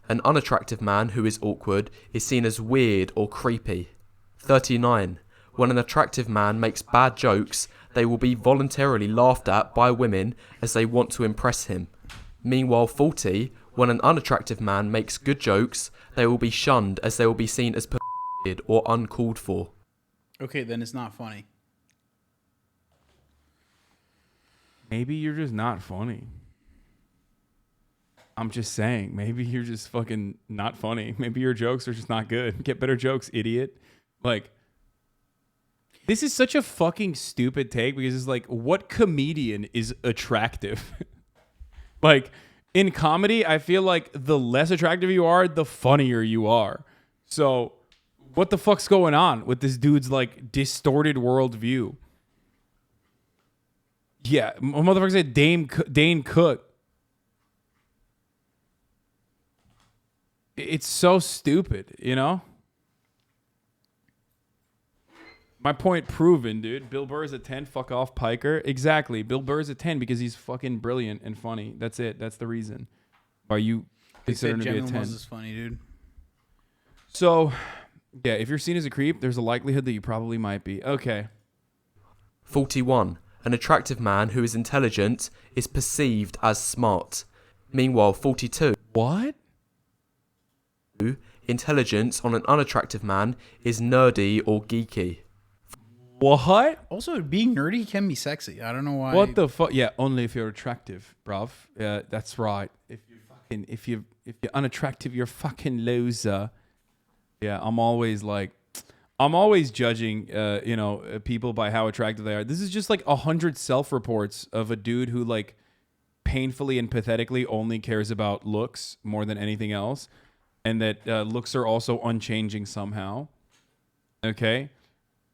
An unattractive man who is awkward is seen as weird or creepy. 39. When an attractive man makes bad jokes, they will be voluntarily laughed at by women as they want to impress him. Meanwhile, 40. When an unattractive man makes good jokes, they will be shunned as they will be seen as perverted or uncalled for. Okay, then it's not funny. Maybe you're just not funny. I'm just saying, maybe you're just fucking not funny. Maybe your jokes are just not good. Get better jokes, idiot. Like, this is such a fucking stupid take, because it's like, what comedian is attractive? Like, in comedy, I feel like the less attractive you are, the funnier you are. So, what the fuck's going on with this dude's, like, distorted worldview? Yeah, motherfucker said Dane Cook. It's so stupid, you know? My point proven, dude. Bill Burr's a 10, fuck off, Piker. Exactly. Bill Burr's a 10 because he's fucking brilliant and funny. That's it. That's the reason why you consider him to be a 10. Is funny, dude. So, yeah, if you're seen as a creep, there's a likelihood that you probably might be. Okay. 41. An attractive man who is intelligent is perceived as smart. Meanwhile, 42. What? Intelligence on an unattractive man is nerdy or geeky. What? Also, being nerdy can be sexy. I don't know why. What the fuck? Yeah, only if you're attractive, bruv. Yeah, that's right. If you're unattractive, you're a fucking loser. Yeah, I'm always judging, people by how attractive they are. This is just like 100 self-reports of a dude who, like, painfully and pathetically only cares about looks more than anything else, and that looks are also unchanging somehow. Okay.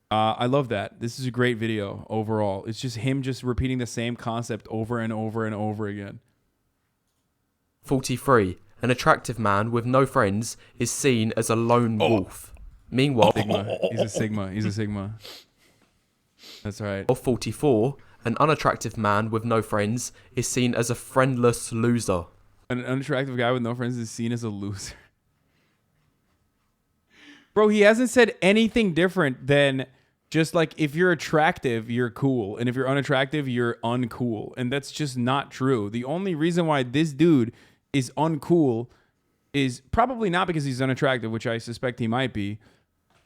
I love that. This is a great video overall. It's just him just repeating the same concept over and over and over again. 43. An attractive man with no friends is seen as a lone wolf. Meanwhile, He's a Sigma. That's right. 44. An unattractive man with no friends is seen as a friendless loser. An unattractive guy with no friends is seen as a loser. Bro, he hasn't said anything different than Just like if you're attractive, you're cool. And if you're unattractive, you're uncool. And that's just not true. The only reason why this dude is uncool is probably not because he's unattractive, which I suspect he might be.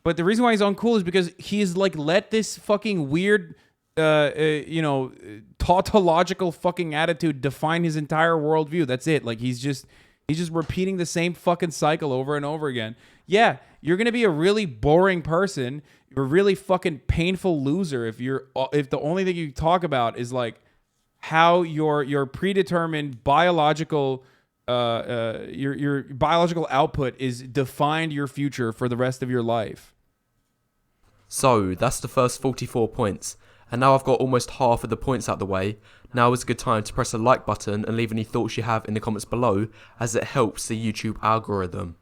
But the reason why he's uncool is because he's like let this fucking weird, tautological fucking attitude define his entire worldview. That's it. Like he's just repeating the same fucking cycle over and over again. Yeah, you're gonna be a really boring person. You're a really fucking painful loser if the only thing you talk about is like how your predetermined biological your biological output is defined your future for the rest of your life. So that's the first 44 points. And now I've got almost half of the points out the way. Now is a good time to press the like button and leave any thoughts you have in the comments below, as it helps the YouTube algorithm.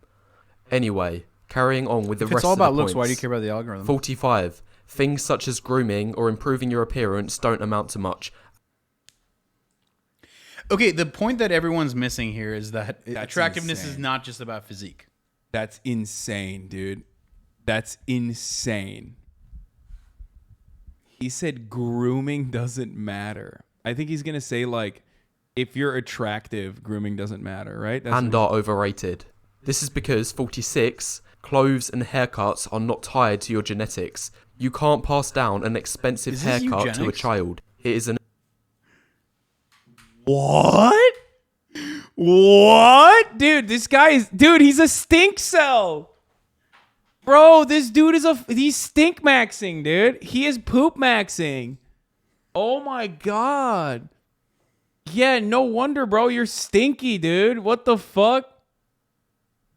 Anyway, carrying on with the If rest it's all of the about looks, points. why do you care about the algorithm? 45. Things such as grooming or improving your appearance don't amount to much. Okay, the point that everyone's missing here is that That's attractiveness insane. is not just about physique. That's insane, dude. That's insane. He said grooming doesn't matter. I think he's going to say, like, if you're attractive, grooming doesn't matter, right? That's And are overrated. This is because 46. Clothes and haircuts are not tied to your genetics. You can't pass down an expensive Is this haircut to a eugenics? child. It is an What? What? Dude, he's a stink cell. Bro, this dude he's stink maxing, dude. He is poop maxing. Oh my God. Yeah, no wonder, bro. You're stinky, dude. What the fuck?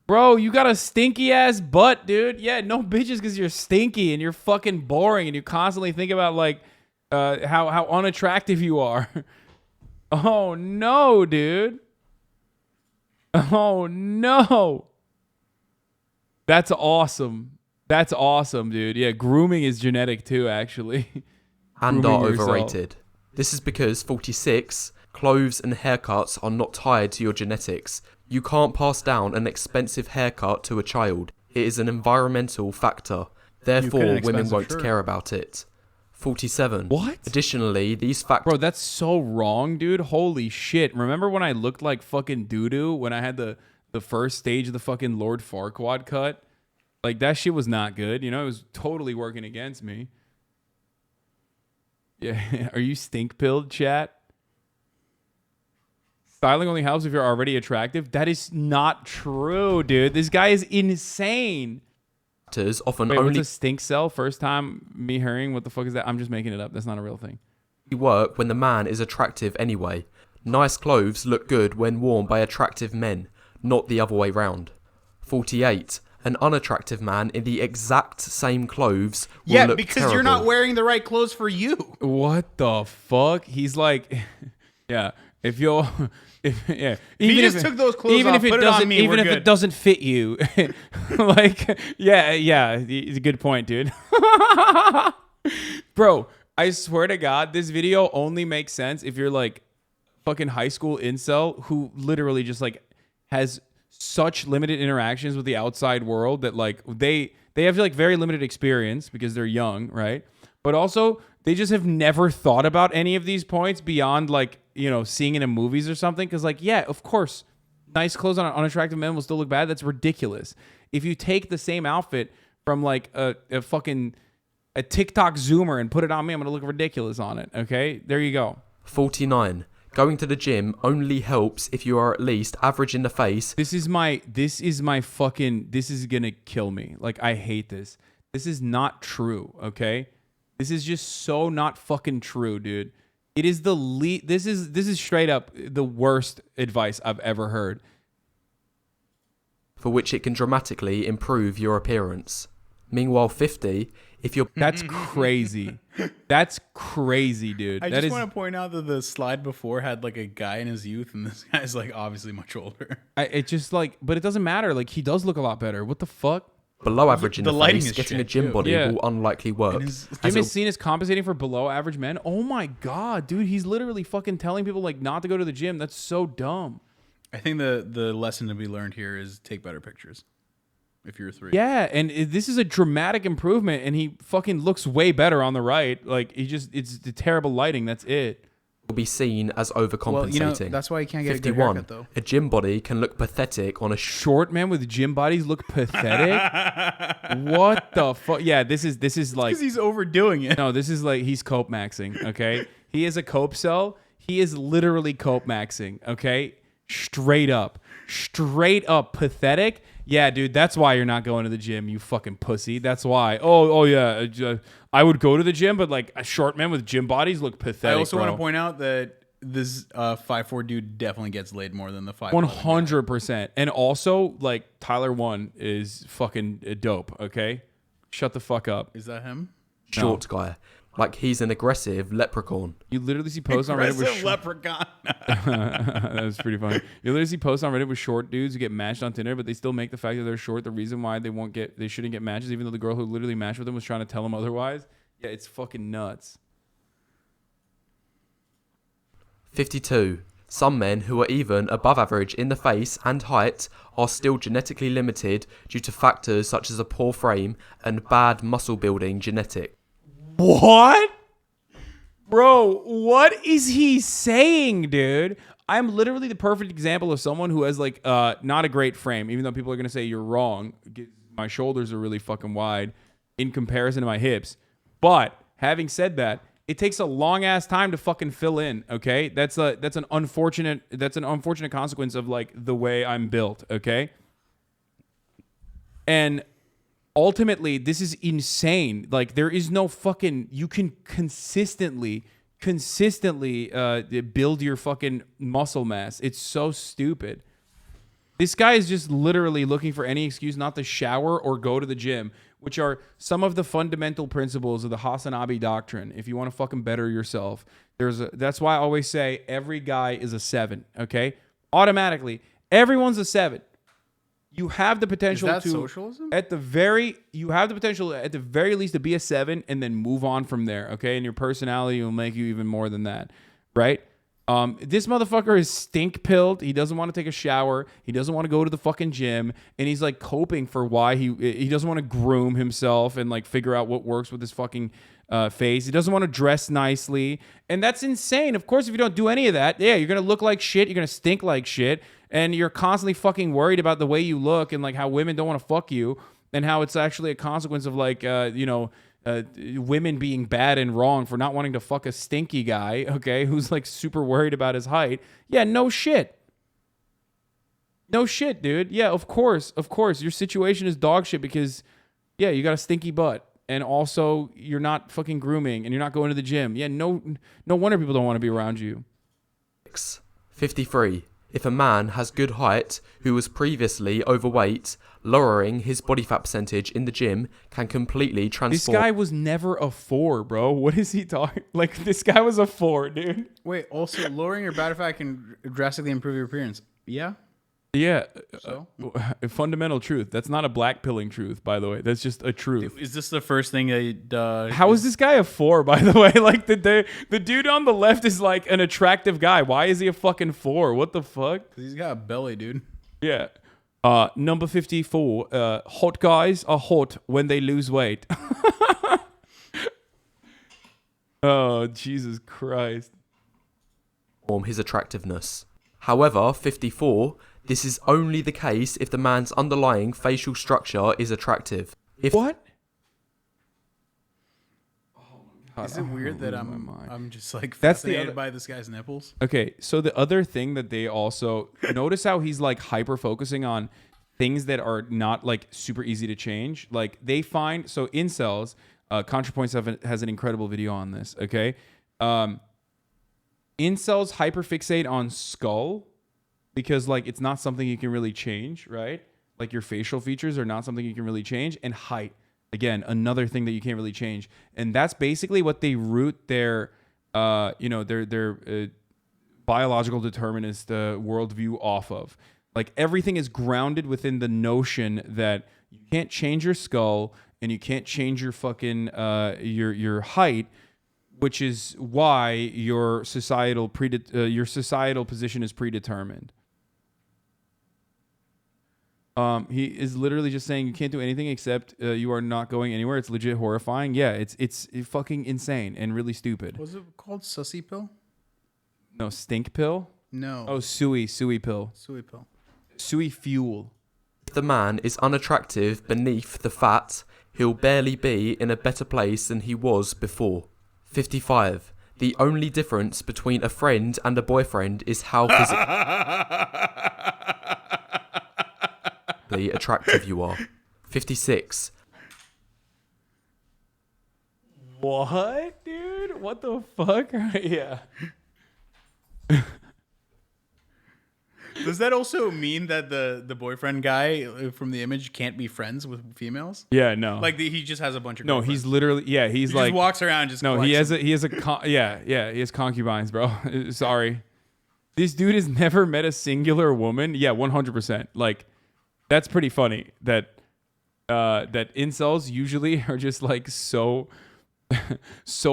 Bro, you got a stinky ass butt, dude. Yeah, no bitches because you're stinky and you're fucking boring and you constantly think about like how unattractive you are. Oh no, dude. Oh no. That's awesome. That's awesome, dude. Yeah, grooming is genetic too, actually. and are Grooming yourself. overrated. This is because 46. Clothes and haircuts are not tied to your genetics. You can't pass down an expensive haircut to a child. It is an environmental factor. Therefore, an women expensive won't shirt. care about it. 47. What? Additionally, these factors... Bro, that's so wrong, dude. Holy shit. Remember when I looked like fucking doo-doo when I had the first stage of the fucking Lord Farquaad cut? Like, that shit was not good. You know, it was totally working against me. Yeah. Are you stink-pilled, chat? Styling only helps if you're already attractive? That is not true, dude. This guy is insane. often Wait, what's only a stink cell? First time me hearing what the fuck is that? I'm just making it up. That's not a real thing. work when the man is attractive anyway. Nice clothes look good when worn by attractive men, not the other way round. 48. An unattractive man in the exact same clothes will Yeah, look because you're not terrible. wearing the right clothes for you. What the fuck? He's like, yeah. If you're, yeah. He just took those clothes off, put it on me, even we're if good. it doesn't fit you, like, yeah. It's a good point, dude. Bro, I swear to God, this video only makes sense if you're like fucking high school incel who literally just like has such limited interactions with the outside world that like they have like very limited experience because they're young, right? But also they just have never thought about any of these points beyond like, you know, seeing it in movies or something. Cause like, yeah, of course, nice clothes on an unattractive man will still look bad. That's ridiculous. If you take the same outfit from like a fucking a TikTok zoomer and put it on me, I'm going to look ridiculous on it. Okay. There you go. 49. Going to the gym only helps if you are at least average in the face. This is fucking, this is going to kill me. Like, I hate this. This is not true. Okay. This is just so not fucking true, dude. It is the this is straight up the worst advice I've ever heard. For which it can dramatically improve your appearance. Meanwhile, 50, if you're... That's crazy. That's crazy, dude. I That just is, want to point out that the slide before had like a guy in his youth, and this guy's like obviously much older. it just like, but it doesn't matter. Like, he does look a lot better. What the fuck? below average in The the lighting face, is getting shit, a gym too. body Yeah. will unlikely work. And his- as Jim is it'll- seen as compensating for below average men. Oh my God, dude. He's literally fucking telling people like not to go to the gym. That's so dumb. I think the lesson to be learned here is take better pictures. if you're 3. Yeah, and this is a dramatic improvement, and he fucking looks way better on the right. Like, it's the terrible lighting. That's it. Will be seen as overcompensating. Well, that's why you can't get 51. a good haircut, though. A gym body can look pathetic on a Short man with gym bodies look pathetic. What the fuck? Yeah, this is like Because he's overdoing it. no, this is like he's cope maxing. Okay, he is a cope cell. He is literally cope maxing. Okay, straight up pathetic. Yeah, dude, that's why you're not going to the gym, you fucking pussy. That's why. Oh yeah, I would go to the gym, but like a short man with gym bodies look pathetic. I also want bro. to point out that this 5'4" dude definitely gets laid more than the 5'11". 100%. And also, like, Tyler 1 is fucking dope, okay? Shut the fuck up. Is that him? short guy. Like he's an aggressive leprechaun. You literally see posts on Reddit with Aggressive leprechaun. that was pretty funny. You literally see posts on Reddit with short dudes who get matched on Tinder, but they still make the fact that they're short the reason why they shouldn't get matches, even though the girl who literally matched with them was trying to tell them otherwise. Yeah, it's fucking nuts. 52. Some men who are even above average in the face and height are still genetically limited due to factors such as a poor frame and bad muscle building genetic. What? Bro, what is he saying, dude? I'm literally the perfect example of someone who has like not a great frame, even though people are going to say you're wrong. My shoulders are really fucking wide in comparison to my hips. But having said that, it takes a long ass time to fucking fill in, okay? That's an unfortunate consequence of like the way I'm built, okay? And ultimately, this is insane. Like there is no fucking you can consistently build your fucking muscle mass. It's so stupid. This guy is just literally looking for any excuse not to shower or go to the gym, which are some of the fundamental principles of the Hasanabi doctrine. If you want to fucking better yourself, that's why I always say every guy is a 7, okay? Automatically, everyone's a 7. You have the potential Is that socialism? You have the potential at the very least to be a 7 and then move on from there, okay? And your personality will make you even more than that, right? This motherfucker is stink pilled. He doesn't want to take a shower. He doesn't want to go to the fucking gym, and he's like coping for why he doesn't want to groom himself and like figure out what works with his fucking face. He doesn't want to dress nicely, and that's insane. Of course, if you don't do any of that, yeah, you're gonna look like shit. You're gonna stink like shit, and you're constantly fucking worried about the way you look and like how women don't want to fuck you, and how it's actually a consequence of like women being bad and wrong for not wanting to fuck a stinky guy, okay, who's like super worried about his height. Yeah, no shit. No shit, dude. Yeah, of course. Your situation is dog shit because, yeah, you got a stinky butt. And also, you're not fucking grooming and you're not going to the gym. Yeah, no wonder people don't want to be around you. 53. If a man has good height who was previously overweight, lowering his body fat percentage in the gym can completely transform. This guy was never a 4, bro. What is he talking? Like, this guy was a 4, dude. Wait, also, lowering your body fat can drastically improve your appearance. Yeah? Yeah. So? Fundamental truth. That's not a blackpilling truth, by the way. That's just a truth. Is this the first thing that... How is this guy a 4, by the way? Like, the dude on the left is like an attractive guy. Why is he a fucking 4? What the fuck? Because he's got a belly, dude. Yeah. Number 54. Hot guys are hot when they lose weight. Oh, Jesus Christ. His attractiveness. However, 54, this is only the case if the man's underlying facial structure is attractive. What? Is it weird that I'm just like That's the fascinated other- by this guy's nipples? Okay, so the other thing that they also notice how he's like hyper focusing on things that are not like super easy to change. Like they find incels. ContraPoint has an incredible video on this. Okay, incels hyperfixate on skull because like it's not something you can really change, right? Like your facial features are not something you can really change, and height. Again, another thing that you can't really change. And that's basically what they root their biological determinist worldview off of. Like everything is grounded within the notion that you can't change your skull and you can't change your fucking your height, which is why your societal position is predetermined. He is literally just saying you can't do anything except you are not going anywhere. It's legit horrifying. Yeah, it's fucking insane and really stupid. Was it called Sussy Pill? No, stink pill? No. Oh, suey pill. Suey Pill. Suey fuel. If the man is unattractive beneath the fat, he'll barely be in a better place than he was before. 55. The only difference between a friend and a boyfriend is how physically attractive you are. 56. What, dude? What the fuck? Yeah. Does that also mean that the boyfriend guy from the image can't be friends with females? Yeah, no. Like he just has a bunch of no, girlfriends. he's literally he just like walks around and just no, collects them. he has concubines, bro. Sorry. This dude has never met a singular woman. Yeah, 100%. Like that's pretty funny that that incels usually are just like so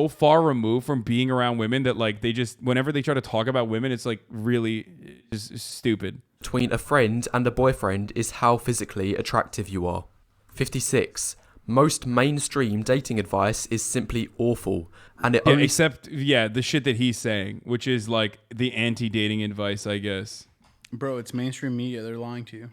far removed from being around women that like they just whenever they try to talk about women it's like really just stupid. Between a friend and a boyfriend is how physically attractive you are. 56. Most mainstream dating advice is simply awful, and it only Except the shit that he's saying, which is like the anti-dating advice, I guess. Bro, it's mainstream media. They're lying to you.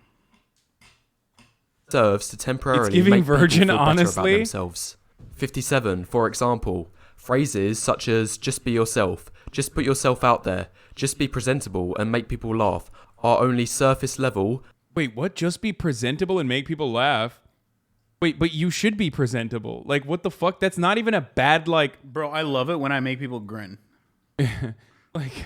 serves to temporarily It's giving make Virgin, people feel better honestly. about themselves. 57, for example, phrases such as "just be yourself," "just put yourself out there," "just be presentable and make people laugh" are only surface level. Wait, what? Just be presentable and make people laugh? Wait, but you should be presentable. Like, what the fuck? That's not even a bad, like... Bro, I love it when I make people grin. Like,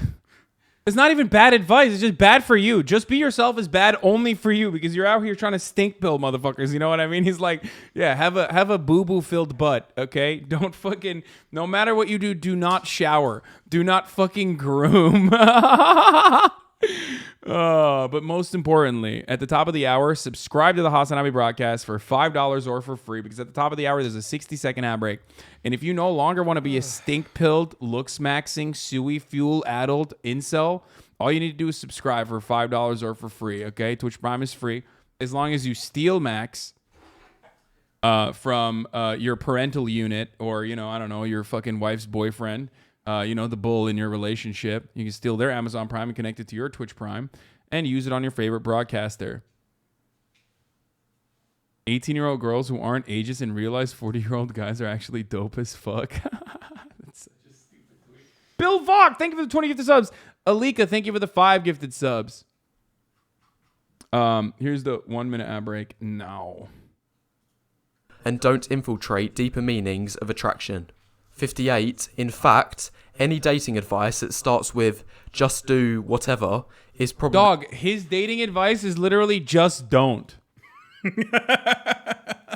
it's not even bad advice. It's just bad for you. Just be yourself is bad only for you because you're out here trying to stink pill motherfuckers. You know what I mean? He's like, yeah, have a boo-boo filled butt, okay? Don't fucking, no matter what you do, do not shower. Do not fucking groom. But most importantly, at the top of the hour, subscribe to the Hasanabi broadcast for $5 or for free, because at the top of the hour, there's a 60-second ad break. And if you no longer want to be a stink-pilled, looks-maxing, suey fuel-addled incel, all you need to do is subscribe for $5 or for free, okay? Twitch Prime is free. As long as you steal Max from your parental unit or, you know, I don't know, your fucking wife's boyfriend, you know, the bull in your relationship. You can steal their Amazon Prime and connect it to your Twitch Prime and use it on your favorite broadcaster. 18-year-old girls who aren't ageist and realize 40-year-old guys are actually dope as fuck. That's such a stupid tweet. Bill Vaughn, thank you for the 20 gifted subs. Alika, thank you for the 5 gifted subs. Here's the 1-minute ad break now. And don't infiltrate deeper meanings of attraction. 58. In fact, any dating advice that starts with "just do whatever" is probably... Dog, his dating advice is literally just don't.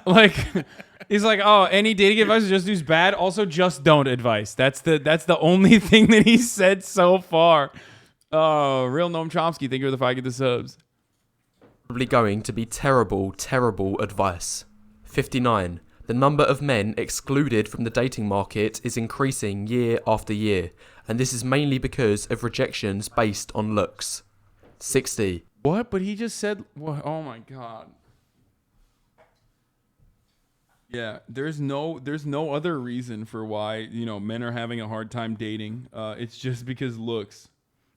Like, he's like, oh, any dating advice just is bad. Also, just don't advice. That's the only thing that he said so far. Oh, real Noam Chomsky. Thank you for the 5 get the subs. probably going to be terrible, terrible advice. 59. The number of men excluded from the dating market is increasing year after year, and this is mainly because of rejections based on looks. 60. What? But he just said, what? Oh my God. Yeah, there's no other reason for why, you know, men are having a hard time dating. It's just because looks.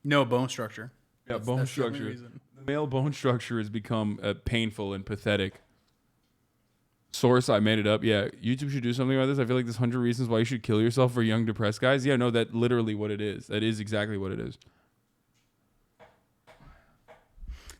No, bone structure. Yeah, That's bone the only structure. reason. The male bone structure has become painful and pathetic. Source, I made it up. Yeah, YouTube should do something about this. I feel like there's 100 reasons why you should kill yourself for young depressed guys. Yeah, no, that's literally what it is. That is exactly what it is.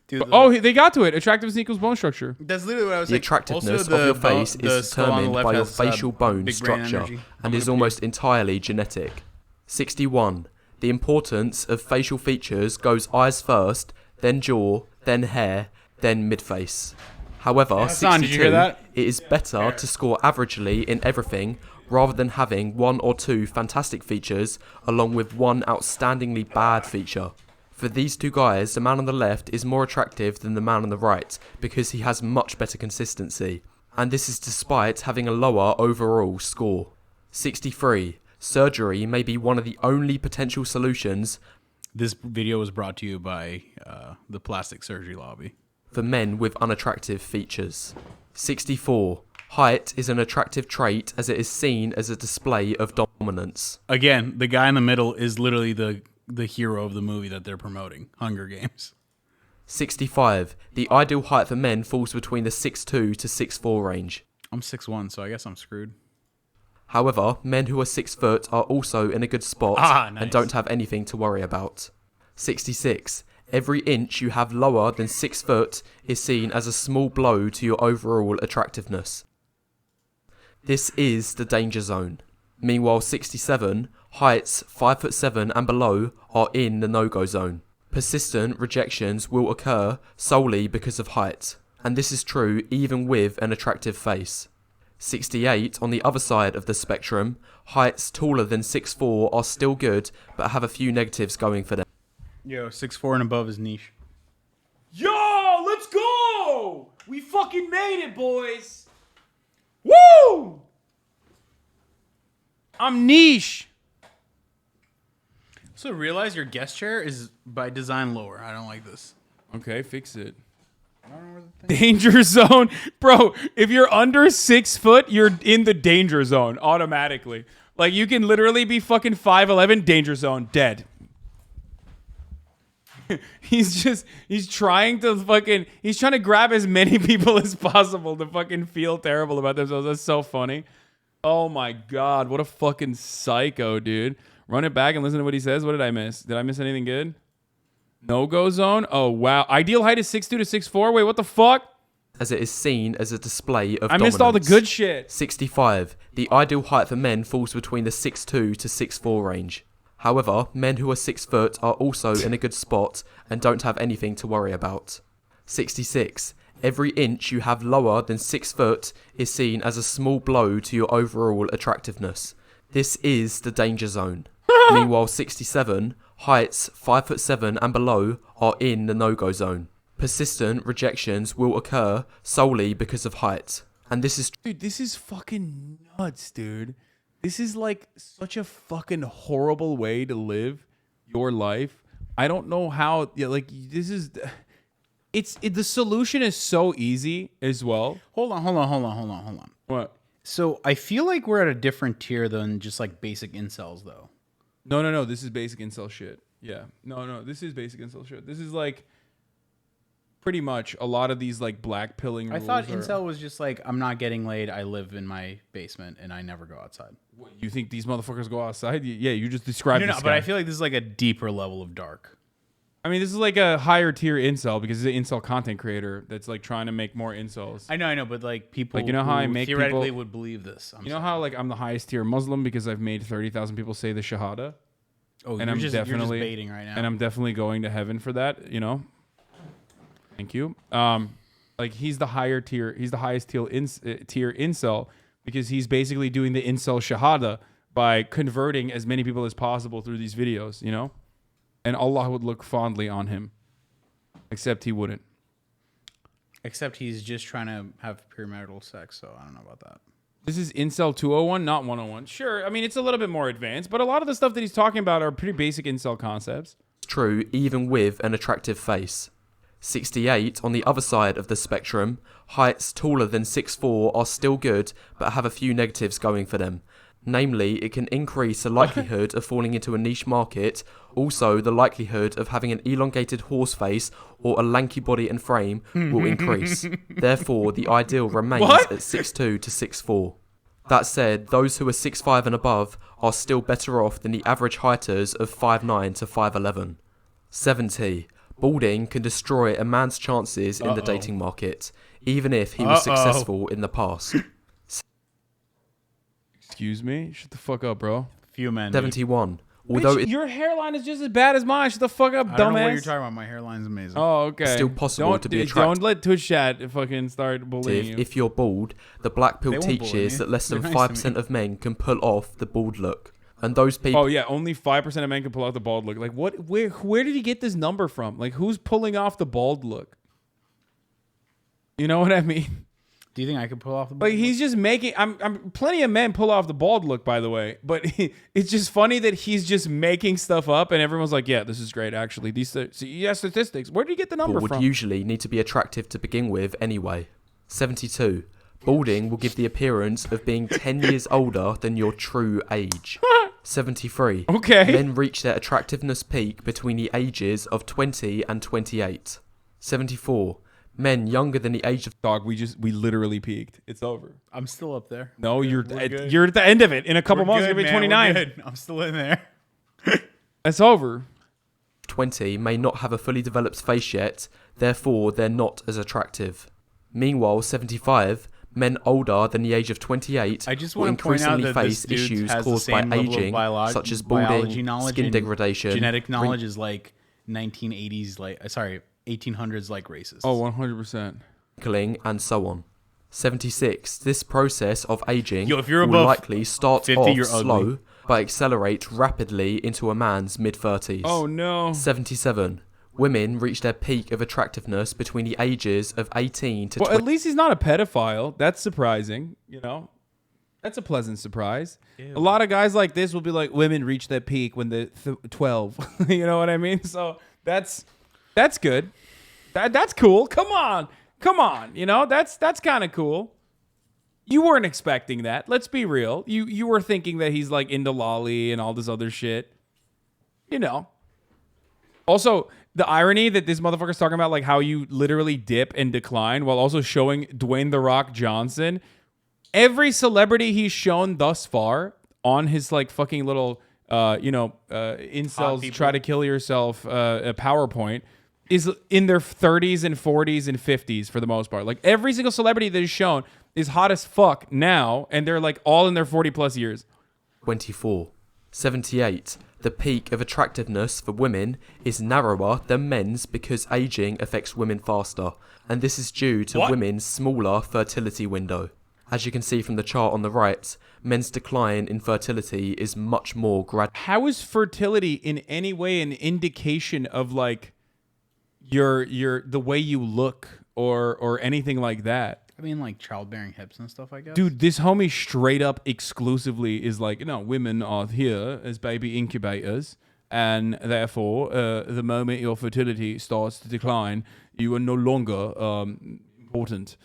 Dude, They got to it. Attractiveness equals bone structure. that's literally what I was The saying. attractiveness Also, of your the face is skull on the determined left by your has, facial bone big brain structure energy. and is almost entirely genetic. 61. The importance of facial features goes eyes first, then jaw, then hair, then midface. However, Hassan, 62, did you hear that? it is better to score averagely in everything rather than having 1 or 2 fantastic features along with 1 outstandingly bad feature. For these 2 guys, the man on the left is more attractive than the man on the right because he has much better consistency, and this is despite having a lower overall score. 63. Surgery may be one of the only potential solutions. This video was brought to you by the plastic surgery lobby. for men with unattractive features. 64. Height is an attractive trait as it is seen as a display of dominance. Again, the guy in the middle is literally the hero of the movie that they're promoting, Hunger Games. 65. The ideal height for men falls between the 6'2 to 6'4 range. I'm 6'1", so I guess I'm screwed. However, men who are 6 foot are also in a good spot Nice. and don't have anything to worry about. 66. Every inch you have lower than 6 foot is seen as a small blow to your overall attractiveness. This is the danger zone. Meanwhile, 67. Heights 5'7" and below are in the no-go zone. Persistent rejections will occur solely because of height, and this is true even with an attractive face. 68. On the other side of the spectrum, heights taller than 6'4" are still good, but have a few negatives going for them. Yo, 6'4" and above is niche. Yo, let's go! We fucking made it, boys. Woo! I'm niche. So realize your guest chair is by design lower. I don't like this. Okay, fix it. I don't know where the thing. Danger zone. Bro, if you're under 6 foot, you're in the danger zone automatically. Like, you can literally be fucking 5'11", danger zone, dead. He's trying to grab as many people as possible to fucking feel terrible about themselves. That's so funny. Oh my God, what a fucking psycho, dude. Run it back and listen to what he says. What did I miss? Did I miss anything good? No-go zone? Oh, wow. Ideal height is 6'2 to 6'4? Wait, what the fuck? As it is seen as a display of I missed all the good shit. 65. The ideal height for men falls between the 6'2 to 6'4 range. However, men who are 6 foot are also in a good spot and don't have anything to worry about. 66. Every inch you have lower than 6 foot is seen as a small blow to your overall attractiveness. This is the danger zone. Meanwhile, 67. Heights 5'7" and below are in the no-go zone. Persistent rejections will occur solely because of height. And this is... Dude, this is fucking nuts, dude. This is like such a fucking horrible way to live your life. I don't know how, this is... The solution is so easy as well. Hold on. What? So I feel like we're at a different tier than just like basic incels, though. No. This is basic incel shit. Yeah. No. This is basic incel shit. This is like pretty much a lot of these like blackpilling. I thought incel was just like, I'm not getting laid. I live in my basement and I never go outside. What, you think these motherfuckers go outside? Yeah, you just described No, this but guy. I feel like this is like a deeper level of dark. I mean, this is like a higher tier incel because he's an incel content creator that's like trying to make more incels. I know, but like people, Like, you know how who I make theoretically people- would believe this. You know how like I'm the highest tier Muslim because I've made 30,000 people say the Shahada? Oh, and you're just baiting right now. And I'm definitely going to heaven for that, you know? Thank you. Like he's the higher tier, he's the highest tier incel because he's basically doing the incel Shahada by converting as many people as possible through these videos, you know? And Allah would look fondly on him. Except he wouldn't. Except he's just trying to have premarital sex, so I don't know about that. This is Incel 201, not 101. Sure, I mean, it's a little bit more advanced, but a lot of the stuff that he's talking about are pretty basic incel concepts. true even with an attractive face. 68, on the other side of the spectrum, heights taller than 6'4" are still good, but have a few negatives going for them. Namely, it can increase the likelihood of falling into a niche market, also the likelihood of having an elongated horse face or a lanky body and frame will increase. Therefore, the ideal remains at 6'2 to 6'4". That said, those who are 6'5 and above are still better off than the average heighters of 5'9 to 5'11". 70. Balding can destroy a man's chances in the dating market, even if he was successful in the past. Excuse me? Shut the fuck up, bro. Few men. 71. Although Bitch, your hairline is just as bad as mine. Shut the fuck up, dumbass. I don't know what you're talking about. My hairline's amazing. Oh, okay. Still possible Don't, to be dude, attractive. Don't let Twitch chat fucking start bullying you. if you're bald, the Blackpill They won't bully teaches me. that less than They're nice to 5% me. of men can pull off the bald look. And those people... Oh yeah, only 5% of men can pull out the bald look. Like what? Where did he get this number from? Like who's pulling off the bald look? You know what I mean? Do you think I could pull off the bald Like look? he's just making. I'm plenty of men pull off the bald look, by the way. But it's just funny that he's just making stuff up, and everyone's like, "Yeah, this is great. Actually, these statistics. Where did you get the number Would from?" usually need to be attractive to begin with anyway. 72. Balding will give the appearance of being 10 years older than your true age. 73. Okay. Men reach their attractiveness peak between the ages of 20 and 28. 74. Men younger than the age of Dog, we literally peaked. It's over. I'm still up there. No, you're good. at the end of it. In a couple months, We're you're good, gonna be man. 29. We're good. I'm still in there. It's over. 20 may not have a fully developed face yet, therefore they're not as attractive. Meanwhile, 75, men older than the age of 28 I just will want to point out increasingly that face this dude issues has the caused by same level of aging, such as biology balding, knowledge skin and degradation, genetic knowledge is like 1980s, 1800s like races. Oh, 100%. wrinkling, and so on. 76. This process of aging Yo, if you're will above likely start 50, off you're slow, ugly. but accelerate rapidly into a man's mid-30s. Oh no. 77. Women reach their peak of attractiveness between the ages of 18 to Well, 20. at least he's not a pedophile. That's surprising. You know, that's a pleasant surprise. A lot of guys like this will be like, women reach their peak when they're 12. You know what I mean? So that's good. That's cool. Come on. You know, that's kind of cool. You weren't expecting that. Let's be real. You were thinking that he's like into lolly and all this other shit. You know. Also, the irony that this motherfucker's talking about, like how you literally dip and decline while also showing Dwayne "The Rock" Johnson. Every celebrity he's shown thus far on his like fucking little, incels people. try to kill yourself a PowerPoint is in their 30s and 40s and 50s for the most part. Like every single celebrity that is shown is hot as fuck now, and they're like all in their 40 plus years. 24. 78. The peak of attractiveness for women is narrower than men's because aging affects women faster, and this is due to women's smaller fertility window. As you can see from the chart on the right, men's decline in fertility is much more gradual. How is fertility in any way an indication of like your the way you look or anything like that? I mean, like childbearing hips and stuff, I guess. Dude, this homie straight up exclusively is like, women are here as baby incubators, and therefore, the moment your fertility starts to decline, you are no longer important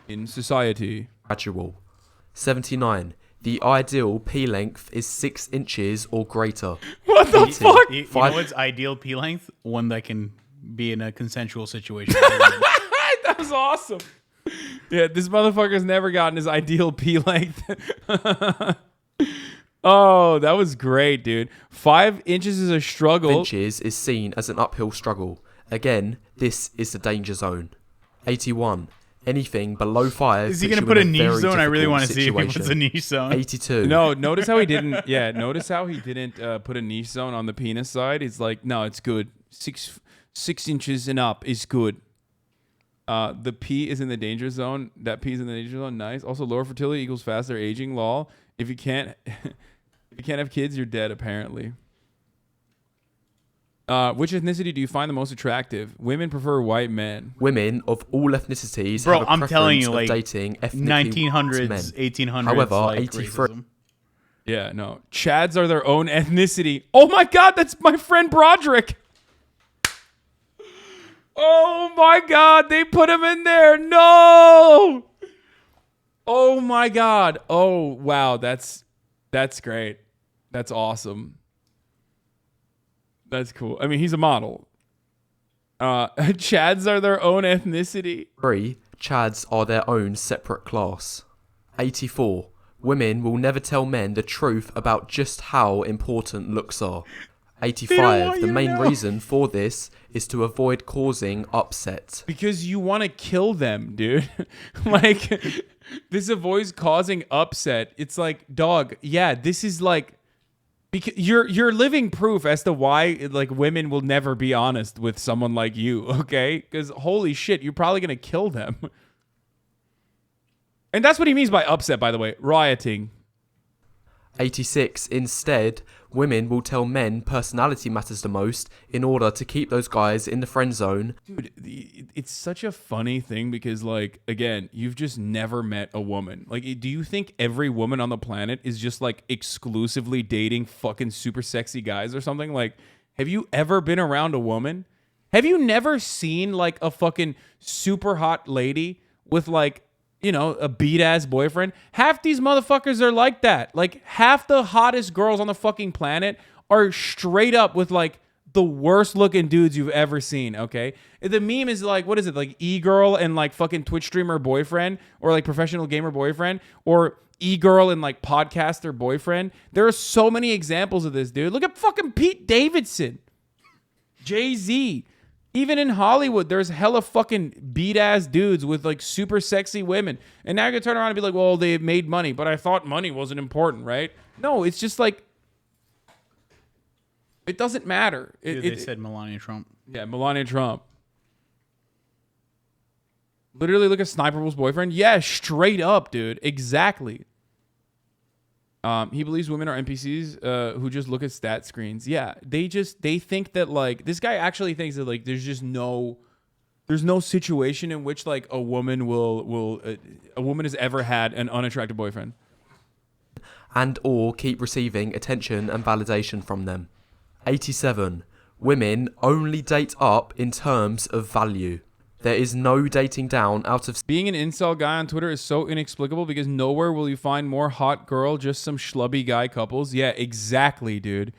in society. Gradual. 79. The ideal P length is 6 inches or greater. What the 80. fuck? You know Five- what's ideal P length? One that can be in a consensual situation. That was awesome. Yeah, this motherfucker's never gotten his ideal P length. Oh, that was great, dude. 5 inches is a struggle. Inches is seen as an uphill struggle. Again, this is the danger zone. 81. Anything below 5. Is he puts going to you put in a niche very zone? I really difficult want to see if he puts situation. a niche zone. 82. No, notice how he didn't. Yeah, notice how he didn't put a niche zone on the penis side. He's like, no, it's good. 6 inches and up is good. The P is in the danger zone. That P is in the danger zone. Nice. Also, lower fertility equals faster aging. Lol. If you can't have kids, you're dead. Apparently. Which ethnicity do you find the most attractive? Women prefer white men. Women of all ethnicities Bro, have a I'm preference telling you, of like, dating ethnically 1900s, men. 1800s. However, like 83 racism. Yeah, no. Chads are their own ethnicity. Oh my God, that's my friend Broderick. Oh my God, they put him in there. No. Oh my God. Oh wow, that's great. That's awesome. That's cool. I mean, he's a model. Chads are their own ethnicity. 3. Chads are their own separate class. 84. Women will never tell men the truth about just how important looks are. 85. want The you to main know. reason for this is to avoid causing upset. Because you want to kill them, dude. Like, this avoids causing upset. It's like, dog, yeah, this is like, because you're living proof as to why like women will never be honest with someone like you, okay? Because holy shit, you're probably gonna kill them. And that's what he means by upset, by the way. Rioting. 86. Instead, women will tell men personality matters the most in order to keep those guys in the friend zone. Dude, it's such a funny thing because, like, again, you've just never met a woman. Like, do you think every woman on the planet is just, like, exclusively dating fucking super sexy guys or something? Like, have you ever been around a woman? Have you never seen, like, a fucking super hot lady with, like, you know, a beat-ass boyfriend? Half these motherfuckers are like that. Like, half the hottest girls on the fucking planet are straight up with, like, the worst-looking dudes you've ever seen, okay? The meme is, like, what is it? Like, e-girl and, like, fucking Twitch streamer boyfriend, or, like, professional gamer boyfriend, or e-girl and, like, podcaster boyfriend. There are so many examples of this, dude. Look at fucking Pete Davidson. Jay-Z. Even in Hollywood, there's hella fucking beat-ass dudes with, like, super sexy women. And now you're going to turn around and be like, well, they made money, but I thought money wasn't important, right? No, it's just like, it doesn't matter. They said Melania Trump. Yeah, Melania Trump. Literally look at Sniper Wolf's boyfriend. Yeah, straight up, dude. Exactly. He believes women are NPCs who just look at stat screens. Yeah, they think that, like, this guy actually thinks that, like, there's no situation in which, like, a woman has ever had an unattractive boyfriend. And or keep receiving attention and validation from them. 87. Women only date up in terms of value. There is no dating down out of... Being an incel guy on Twitter is so inexplicable because nowhere will you find more hot girl, just some schlubby guy couples. Yeah, exactly, dude.